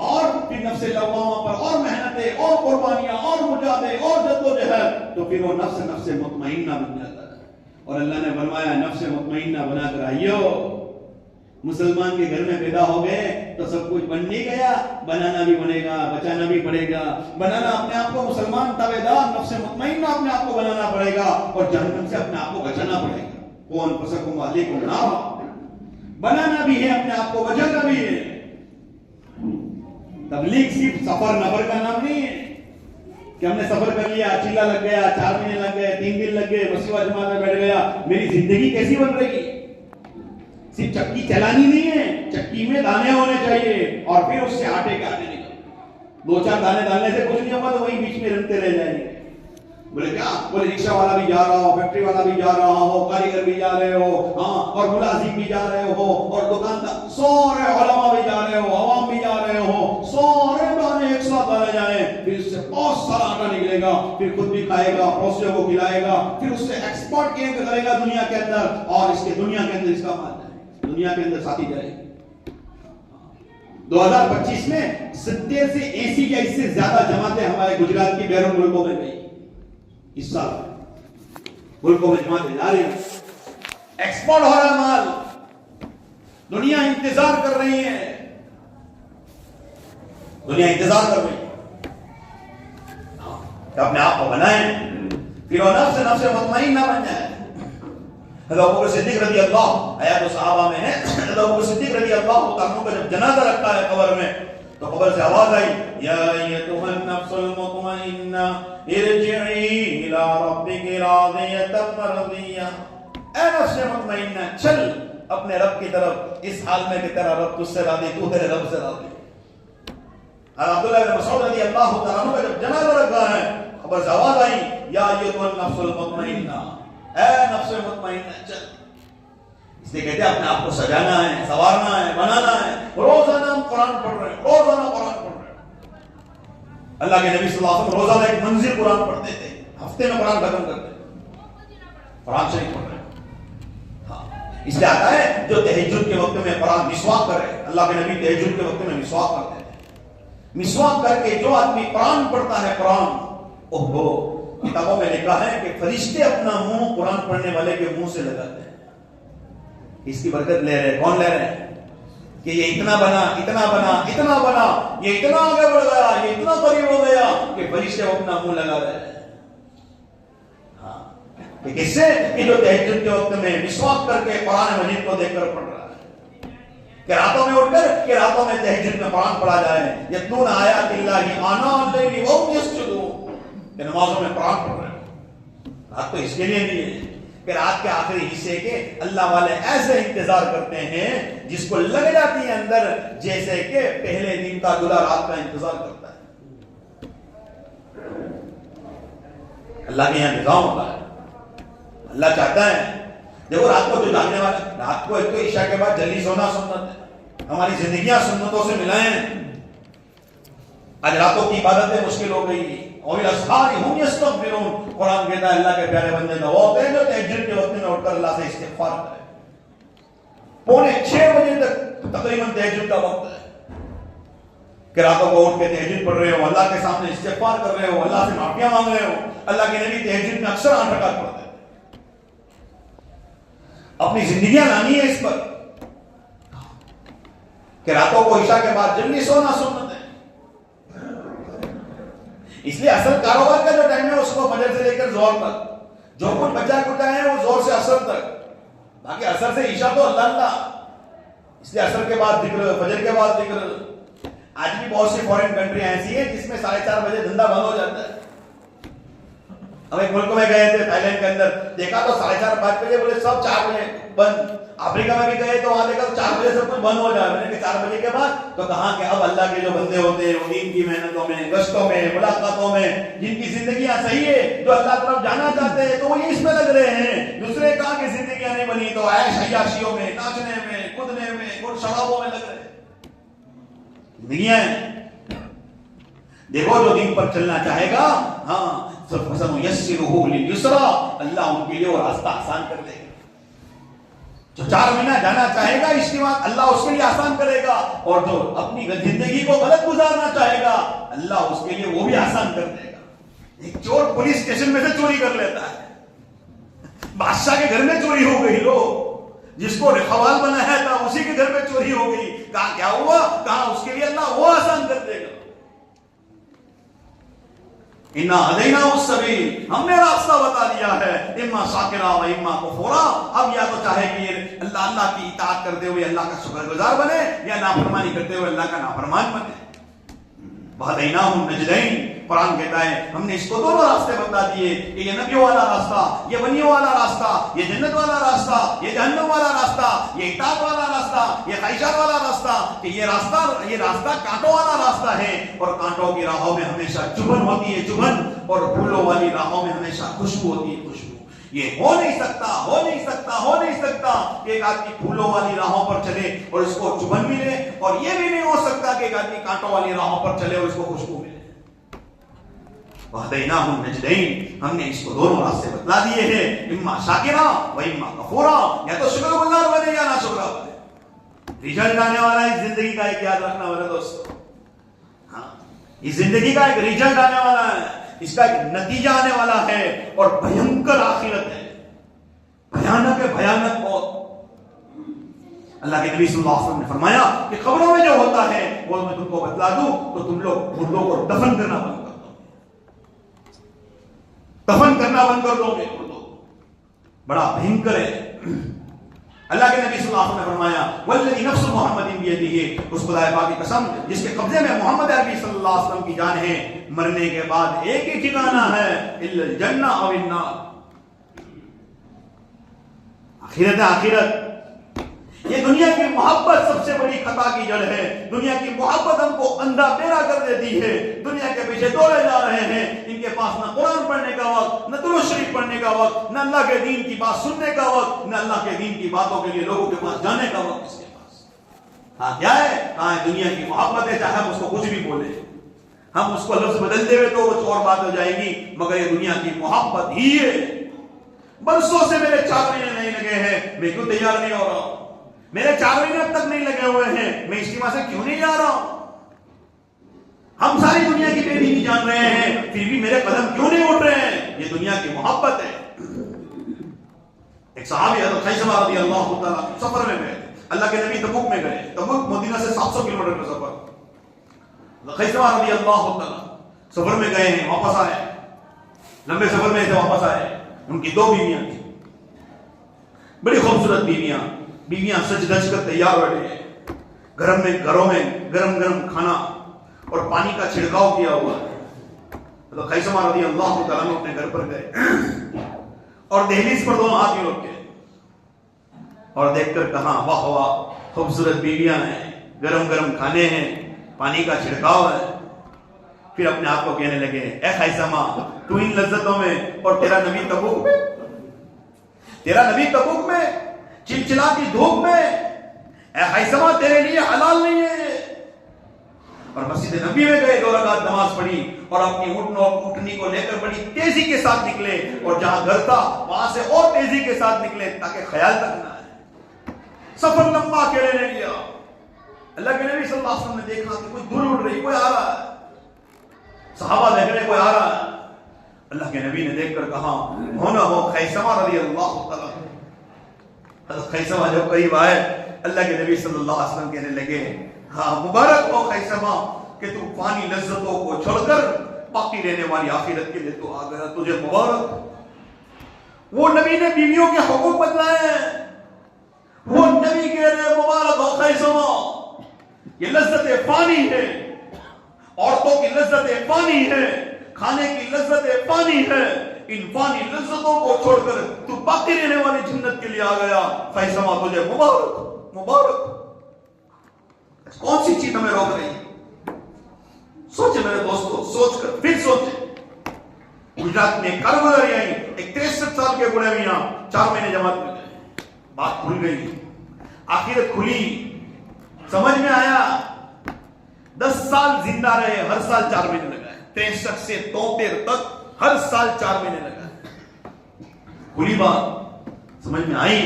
Speaker 1: اور پھر نفس لوامہ پر اور محنتیں اور قربانیاں اور مجاہدے اور جدوجہد, تو پھر وہ نفس مطمئنہ بن جاتا ہے. اور اللہ نے فرمایا نفس مطمئنہ بنا کر آئیو. مسلمان کے گھر میں پیدا ہو گئے تو سب کچھ بن نہیں گیا, بنانا بھی بنے گا, بچانا بھی پڑے گا. بنانا اپنے آپ کو مسلمان تابعدار نفس مطمئنہ اپنے آپ کو بنانا پڑے گا, اور جہنم سے اپنے آپ کو بچانا پڑے گا. کون پسکم علیکم نارا, بنانا بھی ہے, اپنے آپ کو بچانا بھی ہے. تبلیغ صرف سفر نفر کا نام نہیں ہے کہ ہم نے سفر کر لیا, چلا لگ گیا, 4 مہینے لگ گئے, 3 دن لگ گئے, مسیح جماعت میں بیٹھ گیا, میری زندگی کیسی بن رہی. صرف چکی چلانی نہیں ہے, چکی میں دانے ہونے چاہیے, اور پھر اس سے آٹے کے آنے نکل. 2-4 دانے ڈالنے سے کچھ نہیں ہوگا, تو وہیں بیچ میں رنگتے رہ جائیں گے. بولے کیا؟ بولے رکشہ والا بھی جا رہا ہو, فیکٹری والا بھی جا رہا ہو, کاریگر بھی جا رہے ہو, اور ملازم بھی جا رہے ہو, اور دکاندار, سارے علماء بھی جا رہے ہو, عوام بھی جا رہے ہو, سارے دانے ایک ساتھ ڈالے جائیں, پھر اس سے بہت سارا آٹا نکلے گا. پھر خود بھی کھائے گا, پڑوسیوں کو کھلائے گا, پھر اس سے ایکسپورٹ کرے گا دنیا کے اندر, اور اس کے دنیا کے اندر اس کا مال جائے, دنیا کے اندر ساتھی جائے گی. 2025 میں 70 سے 80 یا اس سے زیادہ جماعتیں ہمارے گجرات کی بیرون ملکوں میں گئی. اس سال ملکوں میں جماعتیں جا رہی ہیں, ایکسپورٹ ہو رہا مال, دنیا انتظار کر رہی ہے, دنیا انتظار کر رہی ہے کہ اپنے آپ کو بنائیں, پھر وہ نفس مطمئن نہ بن جائے. حضرت ابوبکر صدیق رضی اللہ حیات صحابہ میں ہے، حضرت ابوبکر صدیق رضی اللہ عنہ کا جب جنازہ رکھا ہے قبر میں تو قبر سے آواز آئی، یا ایتھا النفس المطمئنہ ارجعی الی ربک راضیۃ مرضیہ، اے نفس مطمئنہ چل اپنے رب کی طرف اس حال میں کہ تیرا رب تجھ سے راضی، تو تیرے رب سے راضی۔ عبداللہ بن مسعود رضی اللہ تعالیٰ عنہ کا جب جنازہ رکھا ہے خبر سے آواز آئی، یا ایتھا النفس المطمئنہ، اے نفس مطمئنہ چل۔ اس لیے کہتے ہیں اپنے آپ کو سجانا ہے، سنوارنا ہے، بنانا ہے۔ روزانہ ہم قرآن پڑھ رہے ہیں، روزانہ قرآن پڑھ رہے ہیں۔ اللہ کے نبی صلی اللہ علیہ وسلم روزانہ ایک منزل قرآن پڑھتے تھے، ہفتے میں قرآن ختم کرتے تھے، قرآن شریف پڑھ رہے ہیں۔ ہاں اس لیے آتا ہے جو تہجد کے وقت میں قرآن مسواک کرے، اللہ کے نبی تہجد کے وقت میں مسواک کرتے تھے، مسواک کر کے جو آدمی قرآن پڑھتا ہے قرآن، اوہ کتابوں میں لکھا ہے کہ فرشتے اپنا منہ قرآن پڑھنے والے کے منہ سے لگاتے ہیں، اس کی برکت لے رہے۔ کون لے رہے ہیں؟ کہ یہ اتنا بنا، اتنا بنا، اتنا بنا، یہ اتنا آگے بڑھ گیا، یہ اتنا قریب ہو گیا کہ فرشتے اپنا منہ لگا رہے ہیں۔ ہاں کہ کس سے؟ کہ جو تہجد کے وقت میں مسواک کر کے قرآن مجید کو دیکھ کر پڑھ رہا ہے، کہ راتوں میں اٹھ کر کہ راتوں میں تہجد میں قرآن پڑھا جائے، یتلون آیات اللہ آناء اللیل وهم یسجدون، کہ نمازوں میں قرآن پڑھ رہے ہیں۔ رات تو اس کے لیے نہیں ہے کہ رات کے آخری حصے کے اللہ والے ایسے انتظار کرتے ہیں جس کو لگ جاتی ہے اندر جیسے کہ پہلے دن کا دلہا رات کا انتظار کرتا ہے۔ اللہ کے یہاں نظام ہوتا ہے، اللہ چاہتا ہے دیکھو رات کو جو جاگنے والا، رات کو ایک تو عشاء کے بعد جلدی سونا سنت ہے، ہماری زندگیاں سنتوں سے ملائیں ہیں، آج راتوں کی عبادتیں مشکل ہو گئی۔ اور الاسحار هم یستغفرون، قرآن کہتا ہے اللہ کے پیارے بندے تو وہ ہوتے ہیں جو تہجد کے وقت میں اٹھ کر اللہ سے استغفار کرے۔ 5:45 بجے تک تقریباً تہجد کا وقت ہے کہ راتوں کو اٹھ کے تہجد پڑھ رہے ہو، اللہ کے سامنے استغفار کر رہے ہو، اللہ سے معافیاں مانگ رہے ہو۔ اللہ کے نبی تہجد میں اکثر 8 رکعت پڑھتے ہیں۔ اپنی زندگیاں لانی ہے اس پر کہ راتوں کو عشاء کے بعد جلدی سونا سنت ہے۔ اس لیے اصل کاروبار کا جو ٹائم ہے اس کو فجر سے لے کر ظہر تک، جو کچھ بچا کٹا ہے وہ ظہر سے عصر تک، باقی عصر سے عشاء تو اللہ اللہ۔ اس لیے عصر کے بعد ذکر، فجر کے بعد ذکر۔ آج بھی بہت سی فورن کنٹریاں ایسی ہیں جس میں 4:30 بجے دھندا بند ہو جاتا ہے۔ ہم ایک ملک میں گئے تھے تھائی لینڈ کے اندر، دیکھا تو 4:30 5 بجے بولے سب 4 بجے بند۔ افریقہ میں بھی گئے تو وہاں دیکھا تو 4 بجے سب کچھ بند ہو جائے۔ میں نے کہا 4 بجے کے بعد تو کہا کہ اب اللہ کے جو بندے ہوتے ہیں وہ دین کی محنتوں میں، گشتوں میں، ملاقاتوں میں، جن کی زندگیاں صحیح ہے، جو اللہ طرف جانا چاہتے ہیں تو وہ اس میں لگ رہے ہیں۔ دوسرے کہاں کی زندگیاں نہیں بنی تو عیش عیاشیوں میں، ناچنے میں، کودنے میں، گل شرابوں میں لگ رہے ہیں۔ زندگیاں ہیں۔ دیکھو جو دین پر چلنا چاہے گا، ہاں فَسَنُيَسِّرُهُ لِلْيُسْرَىٰ، اللہ ان کے لیے وہ راستہ آسان کر دے گا۔ جو 4 مہینہ جانا چاہے گا اجتماع، اللہ اس کے لیے آسان کرے گا، اور جو اپنی زندگی کو غلط گزارنا چاہے گا اللہ اس کے لیے وہ بھی آسان کر دے گا۔ ایک چور پولیس اسٹیشن میں سے چوری کر لیتا ہے، بادشاہ کے گھر میں چوری ہو گئی، لو جس کو رکھوال بنایا تھا اسی کے گھر میں چوری ہو گئی، کہا کیا ہوا؟ کہا اس کے لیے اللہ وہ آسان کر دے گا۔ اِنَّا هَدَيْنَاهُ السَّبِيلَ، ہم نے راستہ بتا دیا ہے، اما شاکرا و اما کفورا۔ اب یا تو چاہے کہ یہ اللہ کی اطاعت کرتے ہوئے اللہ کا شکر گزار بنے، یا نافرمانی کرتے ہوئے اللہ کا نافرمان بنے۔ وَهَدَيْنَاهُ النَّجْدَيْنِ، قرآن کہتا ہے ہم نے اس کو دونوں راستے بتا دیے کہ یہ نبیوں والا راستہ، یہ ولیوں والا راستہ، یہ جنت والا راستہ، یہ جہنم والا راستہ، یہ اطاعت والا راستہ، یہ خواہشات والا راستہ، کہ یہ راستہ کانٹوں والا راستہ ہے، اور کانٹوں کی راہوں میں ہمیشہ چبھن ہوتی ہے، چبھن، اور پھولوں والی راہوں میں ہمیشہ خوشبو ہوتی ہے، خوشبو۔ یہ ہو نہیں سکتا کہ ایک آدمی پھولوں والی راہوں پر چلے اور اس کو چبھن ملے، اور یہ بھی نہیں ہو سکتا کہ ایک آدمی کانٹوں والی راہوں پر چلے اور اس کو خوشبو ملے۔ وَهَدَيْنَاهُ النَّجْدَيْنِ، ہم نے اس کو دونوں راستے بتلا دیے ہیں، اما شاکرا و اما کفورا، یا تو شکر گزار بنے یا نہ شکر بنے۔ رزلٹ آنے والا ہے زندگی کا، ایک یاد رکھنا میرے دوست، ہاں اس زندگی کا ایک رزلٹ آنے والا ہے، اس کا ایک نتیجہ آنے والا ہے، اور بھینکر آخرت ہے، بھیانک ہے، بھیانک موت۔ اللہ کے نبی صلی اللہ علیہ وسلم نے فرمایا کہ قبروں میں جو ہوتا ہے وہ میں تم کو بتلا دوں تو تم لوگ مردوں کو دفن کرنا بند کر دو، دفن کرنا بند کر دو گے۔ بڑا بھینکر ہے، اللہ کے نبی صلی اللہ علیہ وسلم نے فرمایا والذی نفس محمد بیدہ، اس خدا پاک کی قسم جس کے قبضے میں محمد عربی صلی اللہ علیہ وسلم کی جان ہے، مرنے کے بعد ایک ہی ٹھکانہ ہے الا الجنہ او النار، آخرت۔ یہ دنیا کی محبت سب سے بڑی خطا کی جڑ ہے۔ دنیا کی محبت ہم کو اندھا پیرا کر دیتی ہے، دنیا کے پیچھے دوڑے جا رہے ہیں، ان کے پاس نہ قرآن پڑھنے کا وقت، نہ درود شریف پڑھنے کا وقت، نہ اللہ کے دین کی بات سننے کا وقت، نہ اللہ کے دین کی باتوں کے لیے لوگوں کے پاس جانے کا وقت اس کے پاس۔ ہاں کیا ہے؟ کہاں ہے دنیا کی محبت ہے، چاہے ہم اس کو کچھ بھی بولے، ہم اس کو لفظ بدل دے تو کچھ اور بات ہو جائے گی، مگر یہ دنیا کی محبت ہی ہے۔ برسوں سے میرے 4 مہینے نہیں لگے ہیں، میں کیوں تیار نہیں ہو رہا ہوں؟ میرے 4 مہینے اب تک نہیں لگے ہوئے ہیں، میں اجتماع سے کیوں نہیں جا رہا ہوں؟ ہم ساری دنیا کی بے دینی جان رہے ہیں، پھر بھی میرے قدم کیوں نہیں اٹھ رہے ہیں؟ یہ دنیا کی محبت ہے۔ ایک صحابی حضرت خیثمہ رضی اللہ تعالیٰ سفر میں گئے، اللہ کے نبی تبوک میں گئے، تبوک مدینہ سے 700 کلومیٹر کا سفر۔ خیثمہ رضی اللہ تعالیٰ سفر میں گئے ہیں، واپس آئے، لمبے سفر میں سے واپس آئے، ان کی 2 بیویاں تھیں، بڑی خوبصورت بیویاں سج دج کر تیار بیٹھے ہیں، گھروں میں گرم گرم کھانا اور پانی کا چھڑکاؤ کیا ہوا ہے۔ تو خیثمہ رضی اللہ تعالیٰ عنہ اپنے گھر پر گئے اور دہلیز پر دونوں ہاتھ رکھ کے اور دیکھ کر کہا واہ واہ خوبصورت بیویاں ہیں، گرم گرم کھانے ہیں، پانی کا چھڑکاؤ ہے۔ پھر اپنے آپ کو کہنے لگے اے خیثمہ تو ان لذتوں میں اور تیرا نبی تبوک میں چلچلاتی دھوپ میں، اے خیثمہ تیرے لیے حلال نہیں ہے۔ اور مسجد نبی میں گئے، 2 رکعت نماز پڑھی اور اپنی اٹھنی کو لے کر بڑی تیزی کے ساتھ نکلے، اور جہاں گھر تھا وہاں سے اور تیزی کے ساتھ نکلے تاکہ خیال تک نہ آئے۔ سفر لمبا اکیلے نے لیا۔ اللہ کے نبی صلی اللہ علیہ وسلم نے دیکھا کہ کوئی دھول اڑ رہی، کوئی آ رہا ہے، صحابہ دیکھ رہے کوئی آ رہا ہے۔ اللہ کے نبی نے دیکھ کر کہا ہونا ہو خیثمہ رضی اللہ تعالیٰ۔ حضرت خیثمہ جب قریب آئے، اللہ کے نبی صلی اللہ علیہ وسلم کہنے لگے ہاں مبارک ہو خیثمہ کہ تو فانی لذتوں کو چھوڑ کر باقی رہنے والی آخرت کے لیے تو آ گیا، تجھے مبارک۔ وہ نبی نے بیویوں کے حقوق بتلائے ہیں، وہ نبی کہہ رہے مبارک ہو خیثمہ، یہ لذت فانی ہے، عورتوں کی لذت فانی ہے، کھانے کی لذت فانی ہے، ان فانی لذتوں کو چھوڑ کر تو باقی رہنے والی جنت کے لیے آ گیا، خیثمہ تجھے مبارک مبارک۔ کون سی چیز ہمیں روک رہی ہے؟ سوچے میرے دوستو، سوچ کر پھر سوچے۔ گجرات میں ایک کارگزاری آئی، ایک 63 سال کے بڑے میاں 4 مہینے جماعت میں گئے، بات کھل گئی، آخرت کھلی، سمجھ میں آیا۔ 10 سال زندہ رہے، ہر سال 4 مہینے لگائے، 63 سے 73 تک ہر سال 4 مہینے لگائے۔ کھلی بات سمجھ میں آئی۔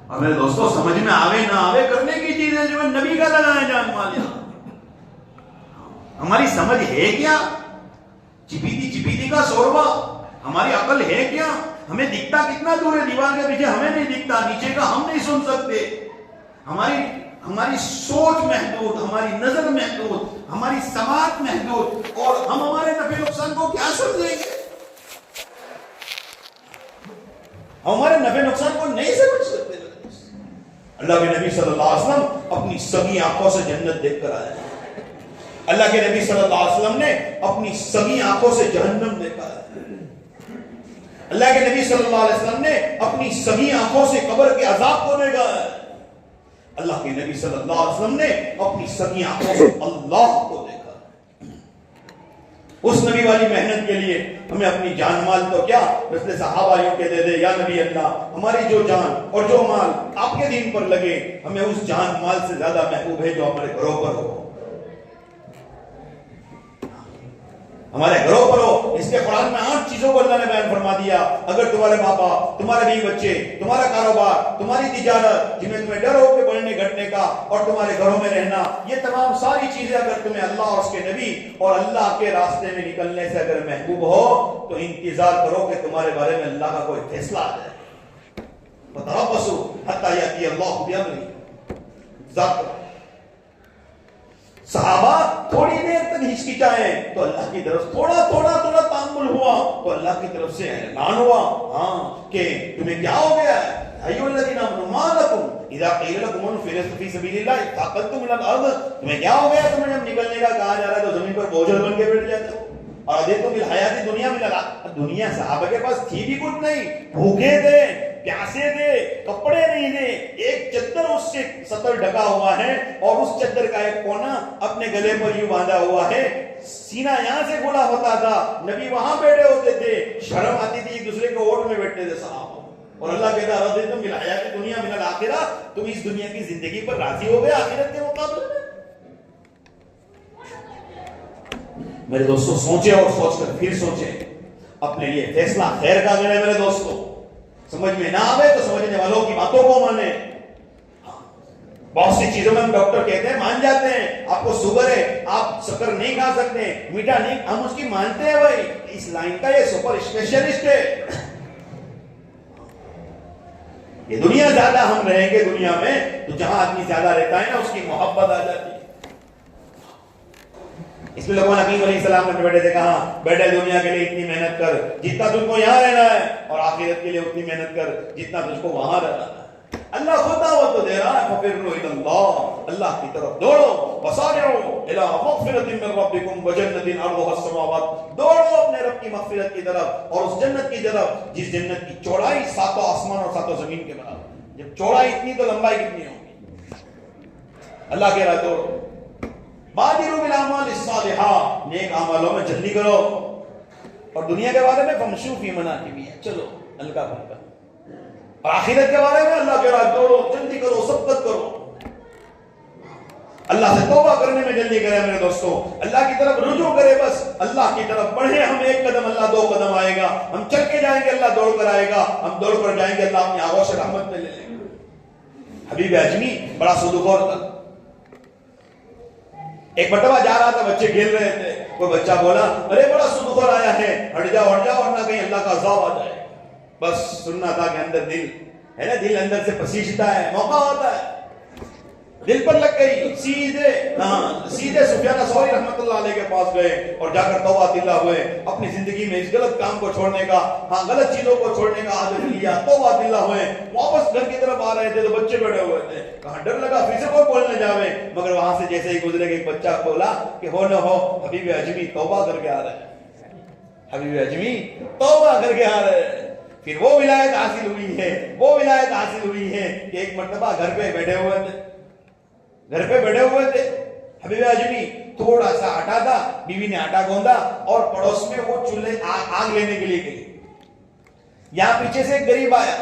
Speaker 1: اور میرے دوستو سمجھ میں آوے نہ آوے کرنے کی چیزیں جو نبی کا لگائے جان مالیا، ہماری سمجھ ہے کیا؟ چپیتی کا شوربہ، ہماری عقل ہے کیا؟ ہمیں دکھتا کتنا دور ہے، دیوار کے پیچھے ہمیں نہیں دکھتا، نیچے کا ہم نہیں سن سکتے، ہماری سوچ محدود، ہماری نظر محدود، ہماری سماعت محدود، اور ہم ہمارے نفع نقصان کو کیا سمجھیں گے؟ ہمارے نفع نقصان کو نہیں سمجھ سکتے۔ اللہ کے نبی صلی اللہ علیہ وسلم اپنی سگی آنکھوں سے جنت دیکھ کر آئے، اللہ کے نبی صلی اللہ علیہ وسلم نے اپنی سگی آنکھوں سے جہنم دیکھا ہے، اللہ کے نبی صلی اللہ علیہ وسلم نے اپنی سگی آنکھوں سے قبر کے عذاب کو دیکھا ہے، اللہ کے نبی صلی اللہ علیہ وسلم نے اپنی سگی آنکھوں سے اللہ کو دیکھا۔ اس نبی والی محنت کے لیے ہمیں اپنی جان مال تو کیا مثل صحابہ یوں کہ دے دے یا نبی اللہ ہماری جو جان اور جو مال آپ کے دین پر لگے، ہمیں اس جان مال سے زیادہ محبوب ہے جو ہمارے گھروں پر ہو، ہمارے گھروں پر ہو۔ اس کے قرآن میں 8 چیزوں کو اللہ نے بیان فرما دیا، اگر تمہارے ماں باپ، تمہارے بیوی بچے، تمہارا کاروبار، تمہاری تجارت جن میں تمہیں ڈر ہو کہ بڑھنے گھٹنے کا، اور تمہارے گھروں میں رہنا، یہ تمام ساری چیزیں اگر تمہیں اللہ اور اس کے نبی اور اللہ کے راستے میں نکلنے سے اگر محبوب ہو تو انتظار کرو کہ تمہارے بارے میں اللہ کا کوئی فیصلہ آ جائے۔ وَتَرَبَّصُوا حَتَّىٰ يَأْتِيَ اللَّهُ بِأَمْرِهِ۔ صحابہ تھوڑی دیر تک ہچکی ہچکچائیں تو اللہ کی طرف تھوڑا تامل ہوا تو اللہ کی طرف سے اعلان ہوا ہاں کہ تمہیں کیا ہو گیا ہے ایھا الذین آمنوا ما لکم اذا قیل لکم انفروا فی سبیل اللہ اثاقلتم الی الارض، تمہیں کیا ہو گیا؟ تمہیں جب نکلنے کا کہا جا رہا ہے تو زمین پر بوجھل بن کے بیٹھ جاتے ہو. اور دیکھو کہ حیاتی دنیا میں لگا دنیا صحابہ کے پاس تھی بھی کچھ نہیں، بھوکے تھے، پیاسے تھے، کپڑے نہیں تھے، ایک چادر اس سے سطر ڈھکا ہوا ہے اور اس چادر کا ایک کونا اپنے گلے پر یوں باندھا ہوا ہے، سینہ یہاں سے کھلا ہوتا تھا، نبی وہاں بیٹھے ہوتے تھے، شرم آتی تھی ایک دوسرے کو اوٹ میں بیٹھتے تھے صحابہ. اور اللہ کہتا ہے رضیتم بالحیاۃ الدنیا من الآخرہ، تم اس دنیا کی زندگی پر راضی ہو گئے آخرت کے مقابلے میں. میرے دوستوں سوچے اور سوچ کر پھر سوچے، اپنے لیے فیصلہ خیر کا کریں. میرے دوستوں سمجھ میں نہ آئے تو سمجھنے والوں کی باتوں کو مانیں. بہت سی چیزوں میں ہم ڈاکٹر کہتے ہیں مان جاتے ہیں، آپ کو شوگر ہے آپ شکر نہیں کھا سکتے، میٹھا نہیں، ہم اس کی مانتے ہیں. بھائی اس لائن کا یہ سپر اسپیشلسٹ ہے. یہ دنیا زیادہ ہم رہیں گے دنیا میں تو جہاں آدمی زیادہ رہتا ہے نا اس کی محبت آ جاتی ہے. اس میں لوگوں نے حکیم علیہ السلام نے بیٹے سے کہا بیٹے دنیا کے لیے اتنی محنت کر جتنا تجھ کو یہاں رہنا ہے، اور آخرت کے لیے اتنی محنت کر جتنا تجھ کو وہاں رہنا ہے. اللہ خود دعوت تو دے رہا ہے فَفِرُّوا إِلَى اللَّهِ، اللہ کی طرف دوڑو. وَسَارِعُوا إِلَى مَغْفِرَةٍ مِّن رَّبِّكُمْ وَجَنَّةٍ عَرْضُهَا السَّمَاوَاتُ، دوڑو اپنے رب کی مغفرت کی طرف اور اس جنت کی طرف جس جنت کی چوڑائی ساتوں آسمان اور ساتوں زمین کے برابر. جب چوڑائی اتنی تو لمبائی کتنی ہوگی؟ اللہ کہہ رہا ہے دوڑو. بادروا بالاعمال الصالحات، نیک اعمالوں میں جلدی کرو. اور دنیا کے بارے میں فمشوا فی مناکبہا، چلو ہلکا پھلکا. اور آخرت کے بارے میں اللہ کہہ رہا ہے دوڑو جلدی کرو سبقت کرو. اللہ سے توبہ کرنے میں جلدی کرے میرے دوستوں، اللہ کی طرف رجوع کرے، بس اللہ کی طرف بڑھے. ہم ایک قدم اللہ دو قدم آئے گا، ہم چل کے جائیں گے اللہ دوڑ کر آئے گا، ہم دوڑ کر جائیں گے اللہ اپنی آغوش رحمت میں لے لیں گے. حبیب اجمی بڑا سودخور تھا. ایک مرتبہ جا رہا تھا، بچے کھیل رہے تھے، کوئی بچہ بولا ارے بڑا سودخور آیا ہے، ہٹ جاؤ ورنہ کہیں اللہ کا عذاب آ جائے. بس سننا تھا کہ اندر دل ہے نا، دل اندر سے پسیجتا ہے، موقع ہوتا ہے، دل پر لگ گئی. سیدھے سفیان ثوری رحمۃ اللہ علیہ کے پاس گئے اور جا کر توبہ دلہ ہوئے. اپنی زندگی میں اس غلط کام کو چھوڑنے کا، غلط چیزوں کو چھوڑنے کا عزم لیا، توبہ دلہ ہوئے. واپس گھر کی طرف آ رہے تھے تو بچے بیٹھے ہوئے تھے. کہاں ڈر لگا پھر سے کوئی بولنے جاوے، مگر وہاں سے جیسے ہی گزرے کہ ایک بچہ بولا کہ ہو نہ ہو حبیب اجمی توبہ کر کے آ رہے ہیں، حبیب اجمی توبہ کر کے آ رہے ہیں. پھر وہ ولایت حاصل ہوئی ہے کہ ایک مرتبہ گھر پہ بیٹھے ہوئے تھے حبیب اجمی. تھوڑا سا آٹا تھا، بیوی نے آٹا گوندا اور پڑوس میں وہ چولہے آگ لینے کے لیے گئی. یہاں پیچھے سے ایک غریب آیا،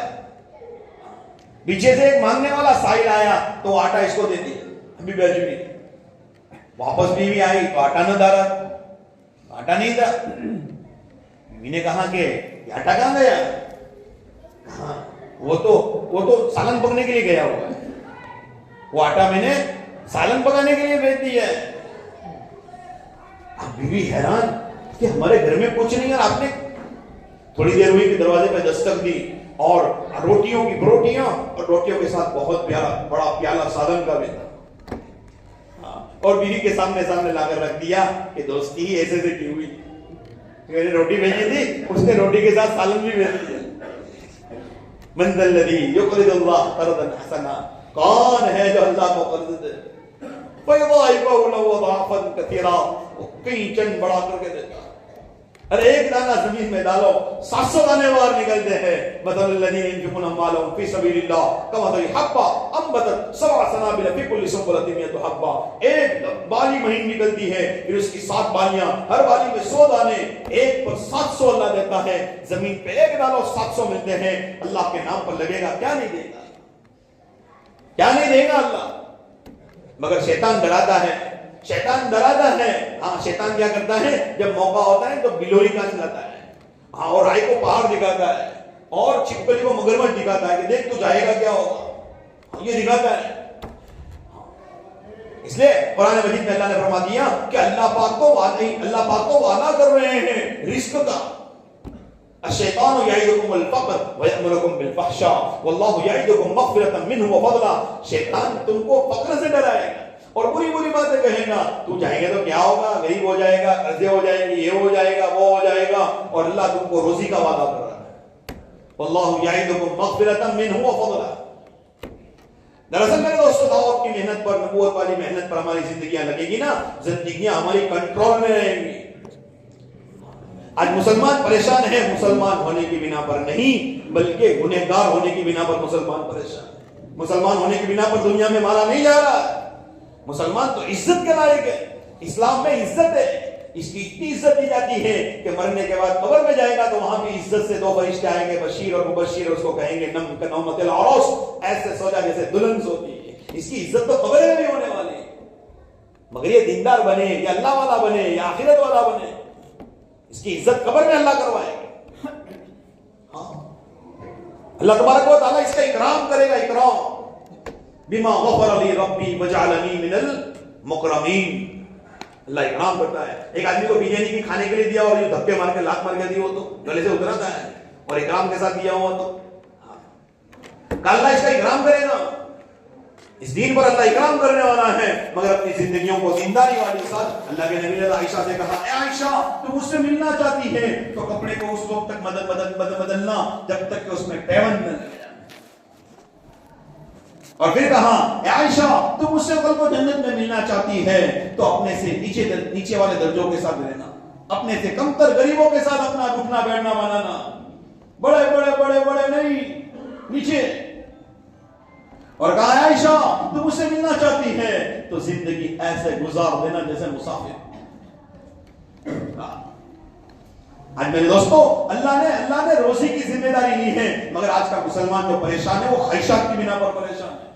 Speaker 1: پیچھے سے ایک مانگنے والا سائل آیا تو آٹا اس کو دے دیا حبیب اجمی. واپس بیوی آئی تو آٹا نہ دارا، آٹا نہیں تھا. بیوی نے کہا کہ یہ آٹا کہاں گیا؟ وہ تو سالن پکنے کے لیے گیا ہوا ہے، وہ آٹا میں نے سالن پکانے کے لیے بھیج دیا ہے. اب بیوی حیران کہ ہمارے گھر میں کچھ نہیں ہے، آپ نے تھوڑی دیر ہوئی کہ دروازے پہ دستک دی اور روٹیوں کی بروٹیاں اور روٹیوں کے ساتھ بہت بڑا پیالہ سالن کا بھی تھا. اور بیوی کے سامنے لا کر رکھ دیا کہ دوستی ہی ایسے سے کی ہوئی. میں نے روٹی بھیجی تھی، اس نے روٹی کے ساتھ سالن بھی بھیج دیا. من ذا الذی یقرض اللہ قرضا حسنا، کون ہے جو اللہ کو قرض دے فیضاعفہ لہ اضعافا کثیرا، وہ کئی چند بڑا کر کے دیتا. ارے ایک دانہ زمین میں ڈالو 700 دانے باہر نکلتے ہیں. مثل الذین ينفقون اموالهم فی سبیل اللہ کمثل حبۃ انبتت 7 سنابل فی کل سنبلۃ 100 حبۃ. ایک بالی مہین نکلتی ہے، پھر اس کی 7 بالیاں، ہر بالی میں 100 دانے، ایک پر 700 اللہ دیتا ہے. زمین پہ ایک ڈالو 700 ملتے ہیں. اللہ کے نام پر لگے گا، کیا نہیں دے گا، کیا نہیں دے گا اللہ. مگر شیطان ڈراتا ہے. ہاں شیطان کیا کرتا ہے جب موقع ہوتا ہے تو بلوری کا چلاتا ہے، اور رائے کو پہاڑ دکھاتا ہے اور چھپکلی کو مگرمچھ دکھاتا ہے کہ دیکھ تو جائے گا کیا ہوگا، یہ دکھاتا ہے. اس لیے قرآن مجید میں اللہ نے فرما دیا کہ اللہ پاک کو وعدہ کر رہے ہیں رزق کا. الشیطان یعدکم الفقر ویأمرکم بالفحشاء واللہ یعدکم مغفرۃ منہ وفضلا. شیطان تم کو فقر سے ڈرائے گا اور بری بری باتیں کہے گا. تو جائیں گے تو کیا ہوگا؟ غریب ہو جائے گا, قرضے ہو جائیں گے, یہ ہو جائے گا, وہ ہو جائے گا, اور اللہ تم کو روزی کا وعدہ کر رہا ہے. واللہ یعدکم مغفرۃ منہ وفضلا. دراصل میرے دوستو دعوت کی محنت پر, نبوت والی محنت پر ہماری زندگیاں لگے گی نا, زندگیاں ہماری کنٹرول میں رہیں گی. آج مسلمان پریشان ہے, مسلمان ہونے کی بنا پر نہیں بلکہ گنہگار ہونے کی بنا پر مسلمان پریشان ہے. مسلمان ہونے کی بنا پر دنیا میں مارا نہیں جا رہا ہے. مسلمان تو عزت کے لائق ہے, اسلام میں عزت ہے, اس کی اتنی عزت دی جاتی ہے کہ مرنے کے بعد قبر میں جائے گا تو وہاں بھی عزت سے دو فرشتے آئیں گے, بشیر اور مبشر, اس کو کہیں گے نم کنومت العروس, ایسے سو جا جیسے دلہن سوتی ہے. اس کی عزت تو قبر میں بھی ہونے والی ہے. مگر یہ دیندار بنے یا اللہ والا بنے یا آخرت والا بنے, اس کی عزت قبر میں اللہ کروائے گا. اللہ تبارک و تعالیٰ اس کا اکرام کرے گا. اکرام بما غفر لی ربی وجعلنی من المکرمین. اللہ اکرام کرتا ہے. ایک آدمی کو بریانی کی کھانے کے لیے دیا اور یہ دھکے مار کے لات مار کے دیا ہو تو گلے سے اترتا ہے, اور اکرام کے ساتھ دیا ہوا تو اللہ اس کا اکرام کرے گا. اس دین پر اللہ اکرام کرنے والا ہے. مگر اپنی زندگیوں کو دینداری والی ساتھ, اللہ کے نبی نے عائشہ سے کہا, اے عائشہ تو مجھ سے ملنا چاہتی ہے تو کپڑے کو اس وقت تک بدلنا جب تک کہ اس میں پیوند نہ لگے. اور پھر کہا, اے عائشہ تو مجھ سے کل کو جنت میں ملنا چاہتی ہے تو اپنے سے نیچے والے درجوں کے ساتھ رہنا, اپنے سے کمتر غریبوں کے ساتھ اپنا اٹھنا بیٹھنا بنانا, بڑے بڑے بڑے بڑے نہیں, نیچے. اور کہا, عائشہ تو مجھ سے ملنا چاہتی ہے تو زندگی ایسے گزار دینا جیسے مسافر. آج میرے دوستو اللہ نے روزی کی ذمہ داری لی ہے, مگر آج کا مسلمان جو پریشان ہے وہ خواہشات کی بنا پر پریشان ہے.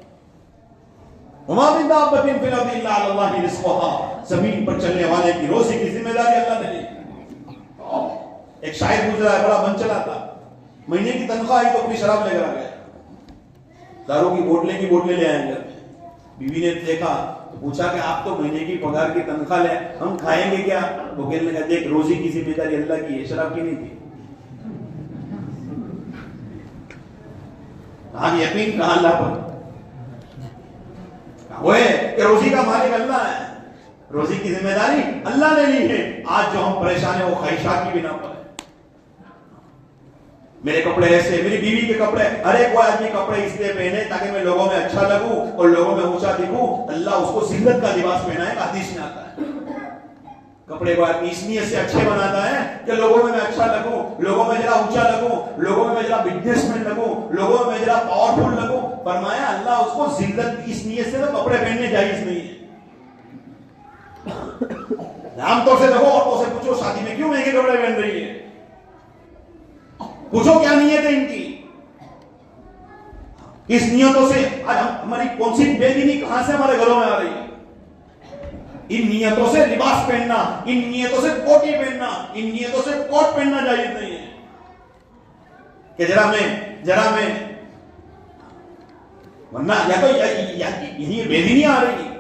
Speaker 1: وما من دابۃ فی الارض الا علی اللہ رزقها. زمین پر چلنے والے کی روزی کی ذمہ داری اللہ نے لی. ایک شاعر گزرا ہے, بڑا من چلا تھا, مہینے کی تنخواہ آئی تو اپنی شراب لے کر آ گیا, دارو کی بوتلیں لے آئیں گے. بیوی نے دیکھا تو پوچھا کہ آپ تو مہینے کی پگار کی تنخواہ لے, ہم کھائیں گے کیا؟ وہ کہنے لگا, دیکھ روزی کی ذمہ داری اللہ کی ہے, شراب کی نہیں تھی. کہاں یقین, کہاں اللہ پر. وہ ہے کہ روزی کا مالک اللہ ہے, روزی کی ذمہ داری اللہ نے لی ہے. آج جو ہم پریشان ہیں وہ خواہشات کی بنا پر ہے. میرے کپڑے ایسے, میری بیوی کے کپڑے, ہر ایک کوئی آدمی کپڑے اس لیے پہنے تاکہ میں لوگوں میں اچھا لگوں اور لوگوں میں اونچا دکھوں. اللہ اس کو ذلت کا لباس پہنائے, حدیث میں آتا ہے. کپڑے کو آدمی اس نیت سے اچھے بناتا ہے کہ لوگوں میں اچھا لگوں, لوگوں میں ذرا اونچا لگوں, لوگوں میں ذرا بزنس مین لگوں, لوگوں میں ذرا پاورفل لگوں. فرمایا اللہ اس کو ذلت اس نیت سے کپڑے پہننے جائز نہیں ہے. عام طور سے دیکھو, عورتوں سے پوچھو شادی میں کیوں مہنگے کپڑے پہن رہی ہے, پوچھو کیا نیت ہے ان کی, کس نیتوں سے آج ہماری کون سی بے دینی کہاں سے ہمارے گھروں میں آ رہی ہے. ان نیتوں سے لباس پہننا, ان نیتوں سے کوٹی پہننا, ان نیتوں سے کوٹ پہننا جائز نہیں ہے کہ ذرا میں ورنہ یا تو یہی بے دینی آ رہی ہے.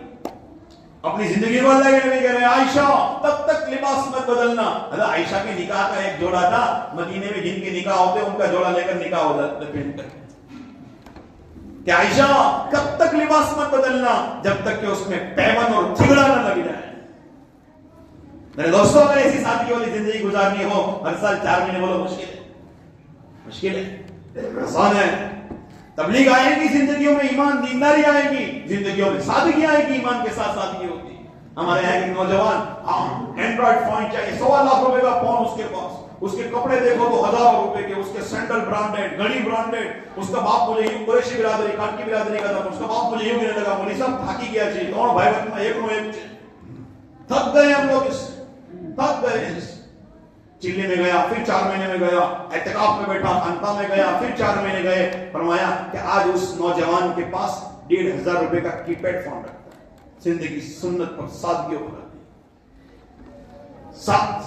Speaker 1: اپنی زندگی کو اللہ کے نبی کہہ رہے ہیں, عائشہ تب تک لباس مت بدلنا. حضرت عائشہ کے نکاح کا ایک جوڑا تھا مدینے میں, جن کے نکاح ہوتے ان کا جوڑا لے کر نکاح ہوتا پہن کر کہ عائشہ کب تک لباس مت بدلنا جب تک کہ اس میں پیون اور جھگڑا نہ لگ جائے. میرے دوستوں, اگر ایسی سادگی والی زندگی گزارنی ہو, ہر سال 4 مہینے بولو مشکل ہے, آسان ہے. تبلیغ آئے گی, زندگیوں میں ایمان دینداری آئے گی, زندگیوں میں سادگی آئے گی, ایمان کے ساتھ سادگی ہوتی ہے. ہمارے یہاں ایک نوجوان اینڈرائڈ فون چاہیے, 1.25 لاکھ روپے کا فون اس کے پاس, اس کے کپڑے دیکھو تو 1000 روپے کے, اس کے سینڈل برانڈیڈ, گھڑی برانڈیڈ. اس کا باپ مجھے یوں, قریشی برادری, کاٹ کی برادری کا تھا, اس کا باپ مجھے یوں کہنے لگا, مولوی صاحب تھاکی گیا چاہیے, دونوں بھائی بہن میں ایک نو ایک تھک گئے ہم لوگ, تھک گئے. چلی میں گیا, پھر 4 مہینے میں گیا, اعتکاف میں بیٹھا, خانقاہ میں گیا, پھر 4 مہینے گئے. فرمایا کہ آج اس نوجوان کے پاس 1500 روپے کا کی پیڈ فون رکھتا ہے. زندگی سنت پر سادگی ہو رہی,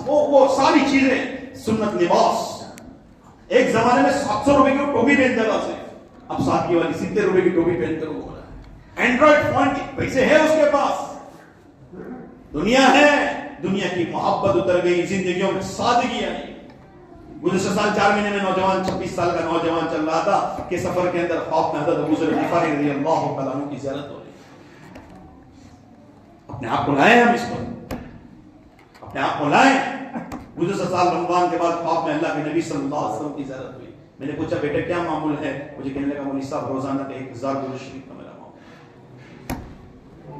Speaker 1: وہ ساری چیزیں سنت. لباس ایک زمانے میں 700 روپے کی ٹوپی پہنتا تھا, اب سادگی والی 70 روپے کی ٹوپی پہن کر وہ ہو رہا ہے. اینڈرائڈ فون کے پیسے ہیں اس کے پاس, دنیا ہے, دنیا کی محبت اتر گئی, زندگیوں میں سادگی آئی. گزشتہ سال 4 مہینے میں نوجوان 26 سال کا نوجوان چل رہا تھا کہ سفر کے اندر خوف میں حضرت ابو ذر غفاری رضی اللہ تعالیٰ عنہ کی زیارت ہو رہی. اپنے آپ کو لائیں ہم اس پر، اپنے آپ کو لائیں۔ مجھے 7 سال رمضان کے بعد خواب میں اللہ کے نبی صلی اللہ علیہ وسلم کی زیارت ہوئی۔ میں نے پوچھا بیٹے کیا معمول ہے؟ مجھے کہنے لگا مولوی صاحب روزانہ کا 1000 درود شریف کا میرا معمول۔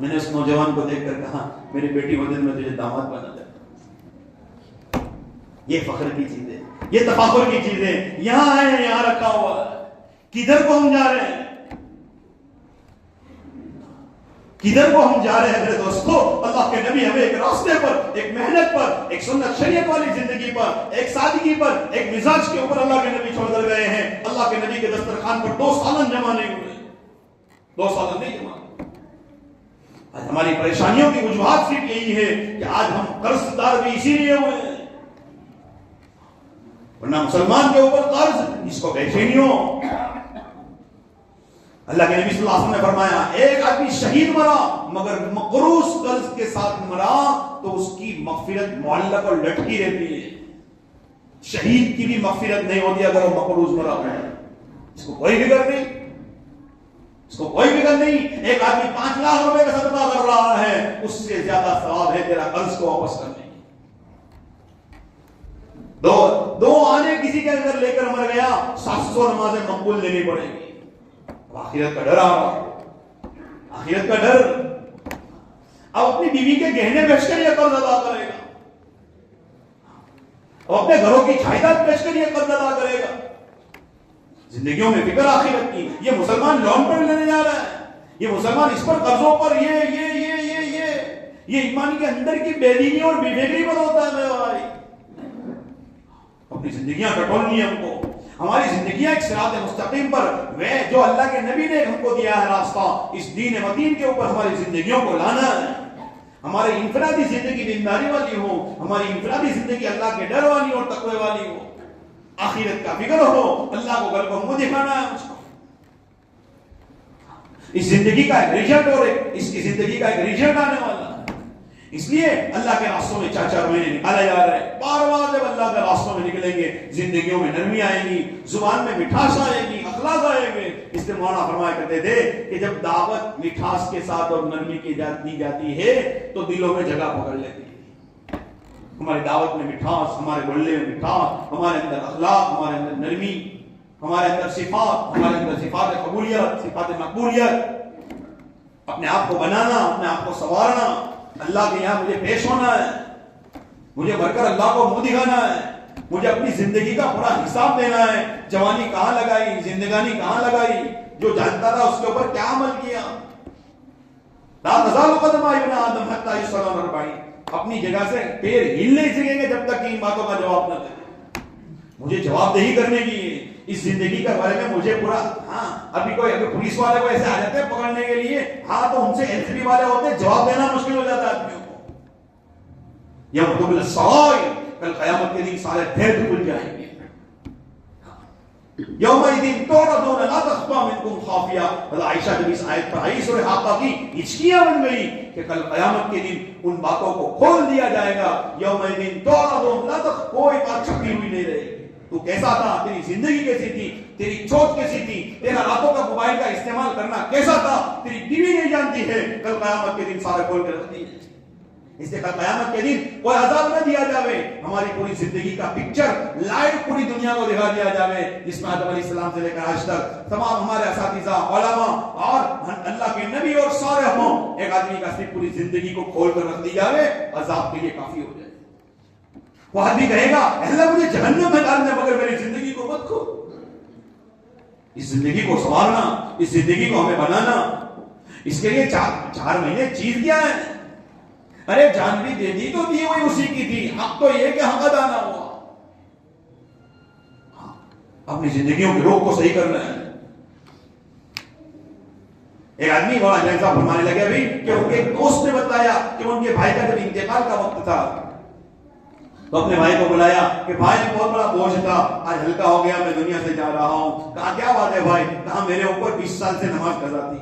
Speaker 1: میں نے اس نوجوان کو دیکھ کر کہا میری بیٹی وہ دن میں تجھے داماد بنا دیتا۔ یہ فخر کی چیز ہے، یہ تفاخر کی چیز ہے۔ یہاں ہے، یہاں رکھا ہوا ہے، کدھر کو ہم جا رہے ہیں؟ کدھر کو ہم جا رہے ہیں میرے دوستو؟ اللہ کے نبی ہمیں ایک راستے پر، ایک محنت پر، ایک سنت شریعت والی زندگی پر، ایک سادگی پر، ایک مزاج کے اوپر اللہ کے نبی چھوڑ کر گئے ہیں۔ اللہ کے نبی کے دسترخوان پر 2 سالن جمع نہیں ہوئے، 2 سالن نہیں جمع۔ آج ہماری پریشانیوں کی وجوہات صرف یہی ہے کہ آج ہم قرض دار بھی اسی لیے ہوئے ہیں، ورنہ مسلمان کے اوپر قرض اس کو بے چینیوں۔ اللہ کے نبی صلی اللہ علیہ وسلم نے فرمایا ایک آدمی شہید مرا مگر مقروض قرض کے ساتھ مرا تو اس کی مغفرت معلق اور لٹکی رہتی ہے۔ شہید کی بھی مغفرت نہیں ہوتی اگر وہ مقروض مرا ہے، اس کو کوئی فکر نہیں، اس کو کوئی فکر نہیں۔ ایک آدمی 5 لاکھ روپے کا صدقہ کر رہا ہے، اس سے زیادہ ثواب ہے تیرا قرض کو واپس کرنے کی۔ دو آنے کسی کے اگر لے کر مر گیا 700 نمازیں مقبول لینی پڑے گی۔ آخرت کا ڈر آ رہا ہے، آخرت کا ڈر۔ اب اپنی بیوی کے گہنے بیچ کر یہ قرض ادا کرے گا، اب اپنے گھروں کی جائیداد بیچ کر یہ قرض ادا کرے گا۔ زندگیوں میں فکر آخرت کی۔ یہ مسلمان لون پر لینے جا رہا ہے، یہ مسلمان اس پر قرضوں پر یہ ایمان کے اندر کی بے دینی اور بے فکری پر ہوتا ہے میرے بھائی۔ اپنی زندگیاں کٹولنی ہے ہم کو، ہماری زندگیاں ایک صراط مستقیم پر وہ جو اللہ کے نبی نے ہم کو دیا ہے راستہ، اس دین متین کے اوپر ہماری زندگیوں کو لانا ہے۔ ہماری انفرادی زندگی دینداری والی ہو، ہماری انفرادی زندگی اللہ کے ڈر والی اور تقوی والی ہو، آخرت کا فکر ہو، اللہ کو کل کو منہ دکھانا ہے مجھ کو۔ اس زندگی کا ایک رزلٹ اور اس کی زندگی کا ایک رزلٹ آنے والا ہے۔ اس لیے اللہ کے راستوں میں 4 مہینے نکالا جا رہا ہے۔ بار بار جب اللہ کے راستوں میں نکلیں گے زندگیوں میں نرمی آئے گی، زبان میں مٹھاس آئے گی، اخلاق آئے گے۔ اس لیے مولانا فرمایا کرتے تھے کہ جب دعوت مٹھاس کے ساتھ اور نرمی کی دی جاتی ہے تو دلوں میں جگہ پکڑ لیتی ہے۔ ہماری دعوت میں مٹھاس، ہمارے بولنے میں مٹھاس، ہمارے اندر اخلاق، ہمارے اندر نرمی، ہمارے اندر صفات، ہمارے اندر صفات قبولیت، صفات مقبولیت، اپنے آپ کو بنانا، اپنے آپ کو سنوارنا۔ اللہ کے یہاں مجھے پیش ہونا ہے، مجھے بھر کر اللہ کو منہ دکھانا ہے، مجھے اپنی زندگی کا پورا حساب دینا ہے۔ جوانی کہاں لگائی، زندگانی کہاں لگائی، جو جانتا تھا اس کے اوپر کیا عمل کیا۔ لا تزال قدم ابن آدم حتی یسأل عن 40، اپنی جگہ سے پیر ہل نہیں سکیں گے جب تک کہ ان باتوں کا جواب نہ دے۔ مجھے جواب دہی کرنے کی ہے اس زندگی کے بارے میں، مجھے پورا ابھی پولیس والے کو ایسے آ جاتے ہیں پکڑنے کے لیے، تو ان سے ایلسبی والے ہوتے ہیں، جواب دینا مشکل ہو جاتا ہے آدمیوں کو۔ یوم السرائر، کل قیامت کے دن سارے بھید کھل جائیں گے۔ یومئذ تعرضون لا تخفى منکم خافیہ۔ عائشہ جب اس آیت پر آئی سورہ حاقہ کی ہچکیاں بن گئی کہ کل قیامت کے دن ان باتوں کو کھول دیا جائے گا۔ یومئذ تعرضون لا تخفى، کوئی بات چھپی ہوئی نہیں رہے گی۔ تو کیسا تھا، تیری زندگی کیسی تھی، تیری سوچ کیسی تھی، تیرا راتوں کا موبائل کا استعمال کرنا کیسا تھا، تیری بیوی نہیں جانتی ہے، کل قیامت کے دن سارے کھول کے رکھ دی۔ اس لیے کل قیامت کے دن کوئی عذاب نہ دیا جاوے، ہماری پوری زندگی کا پکچر لائیو پوری دنیا کو دکھا دیا جاوے، جس میں آدم علیہ السلام سے لے کر آج تک تمام ہمارے اساتذہ، علماء اور اللہ کے نبی اور صالح ہوں، ایک آدمی کا صرف پوری زندگی کو کھول کر رکھ دی جاوے، عذاب کے لیے کافی ہو جائے۔ وہ آدمی کہے گا اللہ مجھے جہنم میں ڈال دے مگر میری زندگی کو مت کھو۔ اس زندگی کو سنوارنا، اس زندگی کو ہمیں بنانا، اس کے لیے 4 مہینے چیز کیا ہے؟ ارے جان بھی دے دی تو دی ہوئی اسی کی تھی، حق تو یہ کہ حق ادا نہ ہوا۔ اپنی زندگیوں کی روح کو صحیح کرنا ہے۔ ایک آدمی بڑا جیسا فرمانے لگے بھائی کہ ان کے دوست نے بتایا کہ ان کے بھائی کا جب انتقال کا وقت تھا تو اپنے بھائی کو بلایا کہ بھائی بہت بڑا بوجھ تھا، آج ہلکا ہو گیا، میں دنیا سے جا رہا ہوں۔ کہا کیا بات ہے بھائی؟ کہا میرے اوپر 20 سال سے نماز قضا تھی،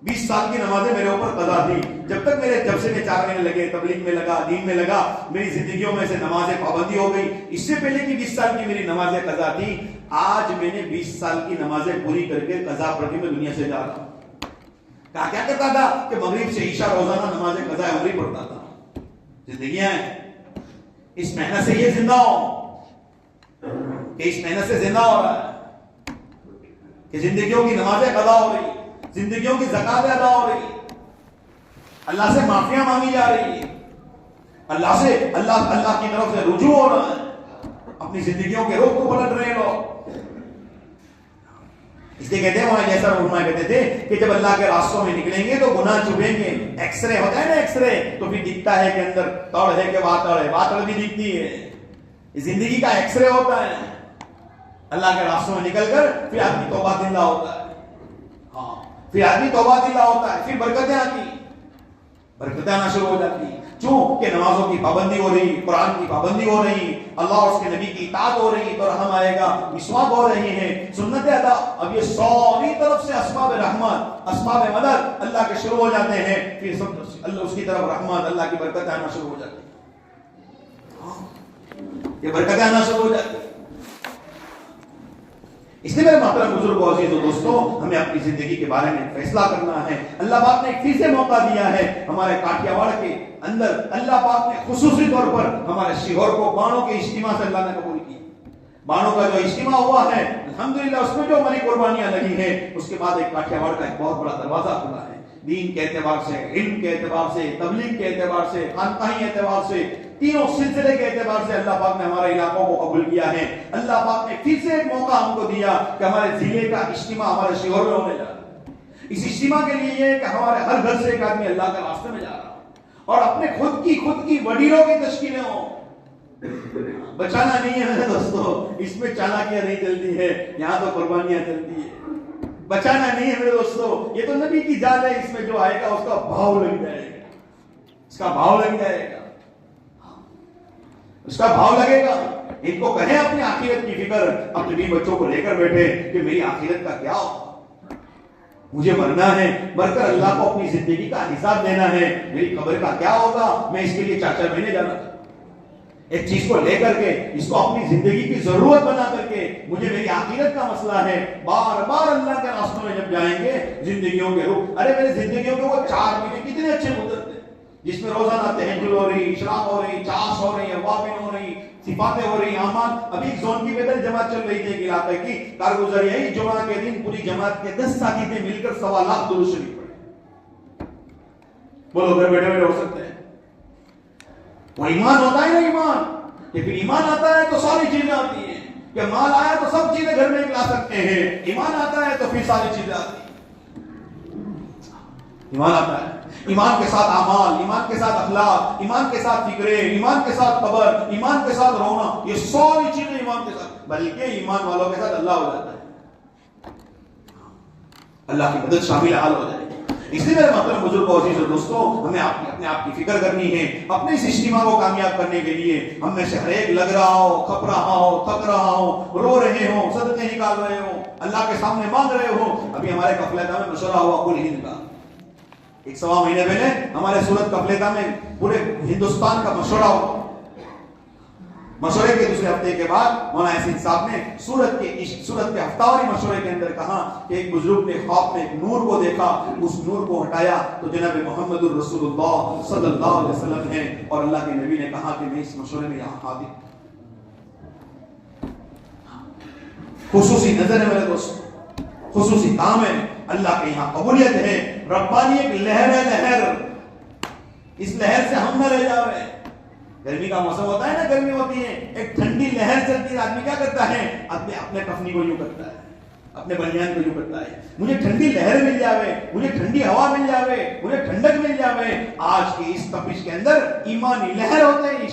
Speaker 1: 20 سال کی نمازیں میرے اوپر قضا تھی۔ جب سے میں 4 مہینے لگے، تبلیغ میں لگا، دین میں لگا، میری زندگیوں میں سے نمازیں پابندی ہو گئی۔ اس سے پہلے کی 20 سال کی میری نمازیں قضا تھی، آج میں نے 20 سال کی نمازیں پوری کر کے قضا پڑھ کے میں دنیا سے جا رہا ہوں۔
Speaker 2: کیا کرتا تھا کہ مغرب سے عشاء روزانہ نماز قضاء عمری پڑھتا تھا. زندگیاں ہیں اس محنت سے یہ زندہ ہو کہ اس محنت سے زندہ ہو رہا ہے کہ زندگیوں کی نمازیں قضا ہو رہی, زندگیوں کی زکاتیں ادا ہو رہی, اللہ سے معافیاں مانگی جا رہی ہے, اللہ کی طرف سے رجوع ہو رہا ہے, اپنی زندگیوں کے رخ کو پلٹ رہے لوگ. اس لیے کہتے ہیں وہاں جیسا رہنما کہتے تھے کہ جب اللہ کے راستوں میں نکلیں گے تو گناہ چھپیں گے. ایکس رے ہوتا ہے نا, ایکس رے تو پھر دکھتا ہے کہ اندر تڑ ہے کہ واطڑ ہے, واطڑ بھی دکھتی ہے. زندگی کا ایکس رے ہوتا ہے. اللہ کے راستوں میں نکل کر پھر آدمی توبہ دلہ ہوتا ہے. ہاں, پھر آدمی توبہ دلہ ہوتا ہے, پھر برکتیں آتی, برکتیں آنا شروع ہو جاتی. کیوں کہ نمازوں کی پابندی ہو رہی, قرآن کی پابندی ہو رہی, اللہ اور اس کے نبی کی اطاعت ہو رہی, تو رحم آئے گا, مسواک ہو رہی ہے, سنتیں ادا. اب یہ ساری طرف سے اسباب رحمت, اسباب مدد اللہ کے شروع ہو جاتے ہیں. پھر سب اللہ اس کی طرف رحمت, اللہ کی برکتیں آنا شروع ہو جاتی ہیں. یہ برکتیں آنا شروع ہو جاتی ہیں. اس لیے میرے محترم بزرگوں, عزیز و دوستوں, ہمیں اپنی زندگی کے بارے میں فیصلہ کرنا ہے. اللہ پاک نے ایک پھر سے موقع دیا ہے ہمارے کاٹیا واڑ کے اندر. اللہ پاک نے خصوصی طور پر ہمارے شیہور کو بانوں کے اجتماع سے اللہ نے قبول کیا. بانوں کا جو اجتماع ہوا ہے الحمدللہ, اس میں جو ہماری قربانیاں لگی ہیں, اس کے بعد ایک کاٹیا واڑ کا ایک بہت بڑا دروازہ کھلا ہے. دین کے اعتبار سے, علم کے اعتبار سے, تبلیغ کے اعتبار سے, خانقاہی اعتبار سے, تینوں سلسلے کے اعتبار سے اللہ پاک نے ہمارے علاقوں کو قبول کیا ہے. اللہ پاک نے پھر سے ایک موقع ہم کو دیا کہ ہمارے ضلع کا اجتماع ہمارے شیہور میں ہونے جا رہا ہے. اس اجتماع کے لیے یہ کہ ہمارے ہر گھر سے ایک آدمی اللہ کے راستے میں جا رہا ہے اور اپنے خود کی وڈیروں کی تشکیلیں ہوں. بچانا نہیں ہے میرے دوستو, اس میں چالاکیاں نہیں چلتی ہے, یہاں تو قربانیاں چلتی ہے. بچانا نہیں ہے میرے دوستو, یہ تو نبی کی جان ہے. اس میں جو آئے گا اس کا بھاؤ لگ جائے گا, اس کا بھاؤ لگ جائے گا, اس کا بھاؤ لگے گا. ان کو کہیں اپنی آخرت کی فکر اپنے بھی بچوں کو لے کر بیٹھے کہ میری آخرت کا کیا ہوگا, مجھے مرنا ہے, مر کر اللہ کو اپنی زندگی کا حساب دینا ہے, میری قبر کا کیا ہوگا. میں اس کے لیے 4-4 مہینے جانا تھا, ایک چیز کو لے کر کے اس کو اپنی زندگی کی ضرورت بنا کر کے, مجھے میری آخرت کا مسئلہ ہے. بار بار اللہ کے راستوں میں جب جائیں گے زندگیوں کے رخ, ارے میری زندگیوں کے وہ 4 مہینے کتنے اچھے گزرتے جس میں روزانہ تہجد ہو رہی, اشراق ہو رہی, چاش ہو رہی, اوابین ہو رہی, صفاتیں ہو رہی, اعمال. ابھی زون کی بدل جماعت چل رہی تھی ایک علاقے کی, کارگزاری ہے جمعہ کے دن پوری جماعت کے 10 ساتھی نے مل کر 1.25 لاکھ درود شریف پڑھے. بولو گھر بیٹھے بیٹھے ہو سکتے ہیں؟ وہ ایمان ہوتا ہے نا, ایمان کہ پھر ایمان آتا ہے تو ساری چیزیں آتی ہیں, کہ مال آیا تو سب چیزیں گھر میں لا سکتے ہیں. ایمان آتا ہے تو پھر ساری چیزیں آتی ہیں. ایمان آتا ہے, ایمان کے ساتھ اعمال, ایمان کے ساتھ اخلاق, ایمان کے ساتھ فکریں, ایمان کے ساتھ قبر, ایمان کے ساتھ رونا, یہ ساری چیزیں ایمان کے ساتھ, بلکہ ایمان والوں کے ساتھ اللہ ہو جاتا ہے, اللہ کی مدد شامل حال ہو جائے. اس لیے میرے محترم بزرگوں, عزیز و دوستوں, ہمیں اپنے آپ کی فکر کرنی ہے. اپنے اس اجتماع کو کامیاب کرنے کے لیے ہم میں سے ہر ایک لگ رہا ہو, کھپ رہا ہو, تھک رہا ہو, رو رہے ہو, صدقے نکال رہے ہو, اللہ کے سامنے مانگ رہے ہو. ابھی ہمارے قافلہ میں مشورہ ہوا کل ہند کا, 1.25 مہینے پہلے ہمارے سورت قافلہ میں پورے ہندوستان کا مشورہ ہوا. مشورے کے دوسرے ہفتے کے بعد مولانا یاسین صاحب نے سورت کے ہفتہ مشورے کے اندر کہا کہ ایک بزرگ نے خواب میں ایک نور کو دیکھا, اس نور کو ہٹایا تو جناب محمد الرسول اللہ صلی اللہ علیہ وسلم ہے, اور اللہ کے نبی نے کہا کہ میں اس مشورے میں یہاں حاضر. خصوصی نظر ہے میرے دوست, خصوصی کام ہے, اللہ کے یہاں قبولیت ہے. ربانی ایک لہر ہے, لہر, اس لہر سے ہم نہ رہ جاوے. گرمی کا موسم ہوتا ہے نا, گرمی ہوتی ہے, ایک ٹھنڈی لہر چلتی ہے, آدمی کیا کرتا ہے, اپنے کفنی کو یوں کرتا ہے, اپنے بنیان کو یوں کرتا ہے, مجھے ٹھنڈی لہر مل جاوے, مجھے ٹھنڈی ہوا مل جاوے, مجھے ٹھنڈک مل جاوے. آج کی اس تپش کے اندر ایمانی لہر ہوتے ہیں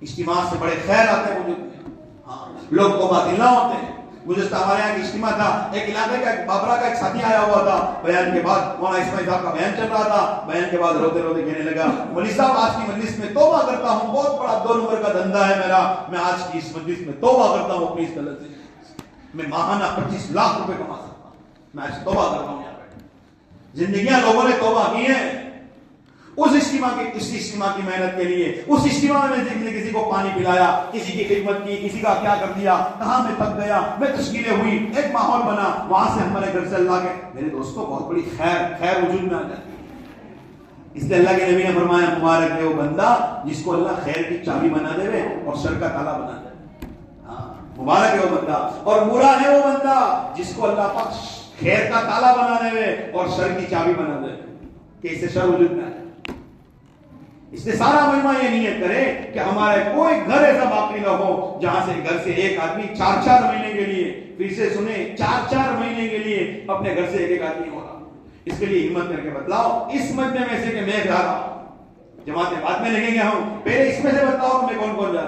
Speaker 2: اجتماع سے بڑے خیر آتے ہیں وجود میں. ہاں, لوگ توبہ دلہ ہوتے ہیں. گزشتہ ہمارے یہاں کی اجتماع تھا, ایک علاقے کا بابرا کا ایک ساتھی آیا ہوا تھا, بیان کے بعد مولانا اسماعیل صاحب کا بیان چل رہا تھا, بیان کے بعد روتے روتے کہنے لگا, مولوی صاحب آج کی مجلس میں توبہ کرتا ہوں, بہت بڑا 2 نمبر کا دھندا ہے میرا, میں آج کی اس مجلس میں توبہ کرتا ہوں اپنی اس غلط سے, میں ماہانہ 25 لاکھ روپے کما سکتا ہوں, میں آج توبہ کرتا ہوں. یہاں بیٹھے زندگیاں لوگوں نے توبہ کی ہیں, اس اجتماع کی محنت کے لیے، اس اجتماع میں کسی کو پانی پلایا، کسی کی خدمت کی، کسی کا کیا کر دیا، کہاں میں تک گیا، میں تشکیلیں ہوئی، ایک ماحول بنا، وہاں سے ہمارے گھر سے اللہ کے میرے دوستوں بہت بڑی خیر وجود میں آ جاتی ہے۔ اس لیے اللہ کے نبی نے فرمایا مبارک ہے وہ بندہ جس کو اللہ خیر کی چابی بنا دے اور شر کا تالا بنا دے۔ مبارک ہے وہ بندہ، اور برا ہے وہ بندہ جس کو اللہ پاک خیر کا تالا بنا دے اور شر کی چابی بنا دے کہ اسے شر وجود میں آئے۔ اس لیے سارا مجمع یہ نیت کرے کہ ہمارے کوئی گھر ایسا باقی نہ ہو جہاں سے گھر سے ایک آدمی 4 مہینے کے لیے، پھر سے سنیں 4 مہینے کے لیے اپنے گھر سے ایک آدمی ہو رہا۔ اس کے لیے ہمت کر کے بتلاؤ اس مجمع میں سے کہ میں جا رہا ہوں، جماعتیں بعد میں لگیں گے ہم، پہلے اس میں سے بتلاؤ کہ میں کون کون جا